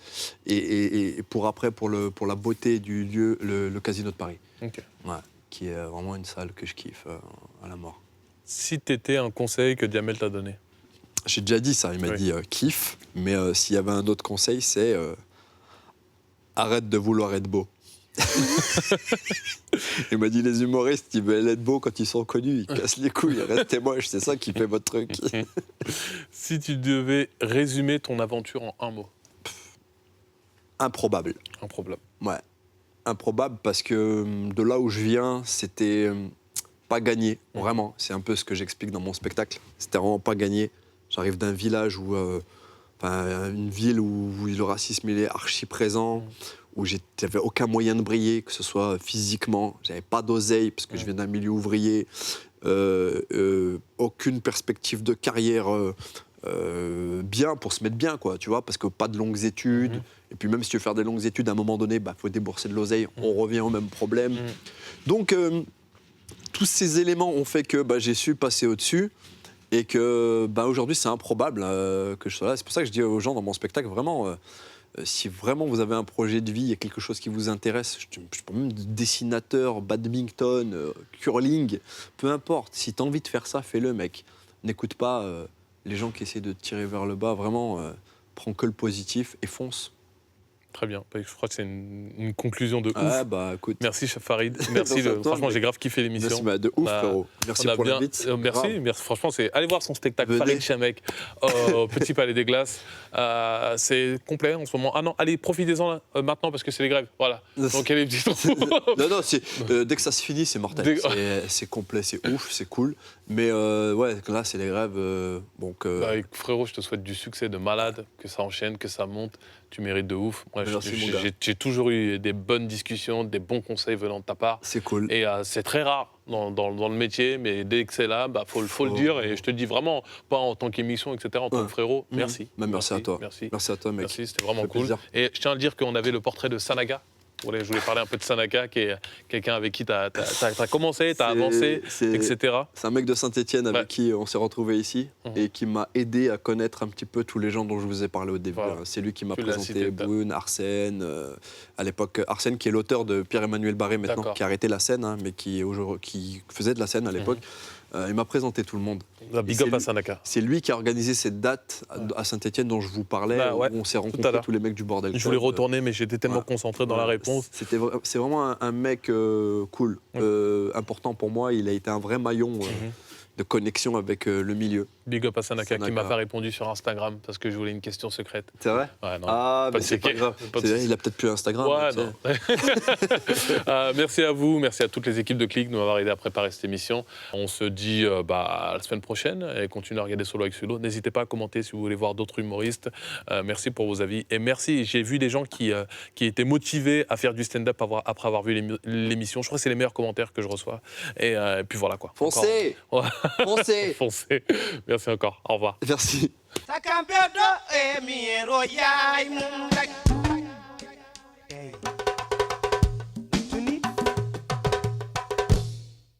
Et pour après, pour la beauté du lieu, le Casino de Paris. Ok. Ouais, qui est vraiment une salle que je kiffe à la mort. Si t'étais un conseil que Djamel t'a donné. J'ai déjà dit ça, il m'a dit kiffe, mais s'il y avait un autre conseil, c'est arrête de vouloir être beau. Il m'a dit les humoristes, ils veulent être beaux quand ils sont connus, ils cassent les couilles, restez moches, c'est ça qui fait votre truc. Si tu devais résumer ton aventure en un mot. Improbable. Improbable. Ouais, improbable parce que de là où je viens, c'était pas gagné, vraiment. C'est un peu ce que j'explique dans mon spectacle. C'était vraiment pas gagné. J'arrive d'un village où, une ville où le racisme il est archi présent, où j'avais aucun moyen de briller, que ce soit physiquement, j'avais pas d'oseille parce que je viens d'un milieu ouvrier, aucune perspective de carrière bien pour se mettre bien, quoi, tu vois, parce que pas de longues études. Et puis même si tu veux faire des longues études, à un moment donné, faut débourser de l'oseille. On revient au même problème. Donc tous ces éléments ont fait que j'ai su passer au-dessus. Et que aujourd'hui, c'est improbable que je sois là. C'est pour ça que je dis aux gens dans mon spectacle, vraiment, si vraiment vous avez un projet de vie, il y a quelque chose qui vous intéresse, je peux même dessinateur, badminton, curling, peu importe. Si tu as envie de faire ça, fais-le, mec. N'écoute pas les gens qui essaient de te tirer vers le bas. Vraiment, prends que le positif et fonce. Très bien. Je crois que c'est une conclusion de ouf. Ah écoute. Merci, chef Farid. Merci. Franchement, j'ai grave kiffé l'émission. Merci, de ouf, frérot. Merci pour l'invite. Merci. Franchement, allez voir son spectacle, Venez. Farid Chamek, au Petit Palais des Glaces. C'est complet en ce moment. Ah non, allez, profitez-en là, maintenant parce que c'est les grèves. Voilà. Donc, il y a les petits trous. Non, dès que ça se finit, c'est mortel. C'est complet, c'est ouf, c'est cool. Mais ouais, là, c'est les grèves. Donc, frérot, je te souhaite du succès de malade, que ça enchaîne, que ça monte. Tu mérites de ouf. Moi, j'ai toujours eu des bonnes discussions, des bons conseils venant de ta part. C'est cool. Et c'est très rare dans le métier, mais dès que c'est là, faut le dire. Et je te le dis vraiment, pas en tant qu'émission, etc., en tant que frérot. Merci. Merci à toi. Merci. Merci à toi, mec. Merci, c'était vraiment cool. Plaisir. Et je tiens à le dire qu'on avait le portrait de Sanaga. Je voulais parler un peu de Sanaka, qui est quelqu'un avec qui tu as commencé, tu as avancé, etc. C'est un mec de Saint-Étienne avec qui on s'est retrouvé ici et qui m'a aidé à connaître un petit peu tous les gens dont je vous ai parlé au début. Voilà. C'est lui qui m'a présenté Boone, Arsène, à l'époque Arsène qui est l'auteur de Pierre-Emmanuel Barré maintenant, qui a arrêté la scène, mais qui faisait de la scène à l'époque. Il m'a présenté tout le monde. Big up à Sanaka. C'est lui qui a organisé cette date à Saint-Étienne dont je vous parlais, où on s'est rencontrés tous les mecs du bordel. Je voulais retourner, mais j'étais tellement concentré dans la réponse. C'est vraiment un mec cool, important pour moi. Il a été un vrai maillon de connexion avec le milieu. Big up à Sanaka qui m'a pas répondu sur Instagram parce que je voulais une question secrète. C'est vrai? Ouais, non. Ah, mais c'est pas grave. Il a peut-être plus Instagram. Ouais, non. Merci à vous, merci à toutes les équipes de Click de m'avoir aidé à préparer cette émission. On se dit à la semaine prochaine et continuez à regarder Solo avec Sudo. N'hésitez pas à commenter si vous voulez voir d'autres humoristes. Merci pour vos avis et merci. J'ai vu des gens qui étaient motivés à faire du stand-up après avoir vu l'émission. Je crois que c'est les meilleurs commentaires que je reçois. Et puis voilà quoi. Foncez. Foncez. Foncez. Merci encore. Au revoir. Merci.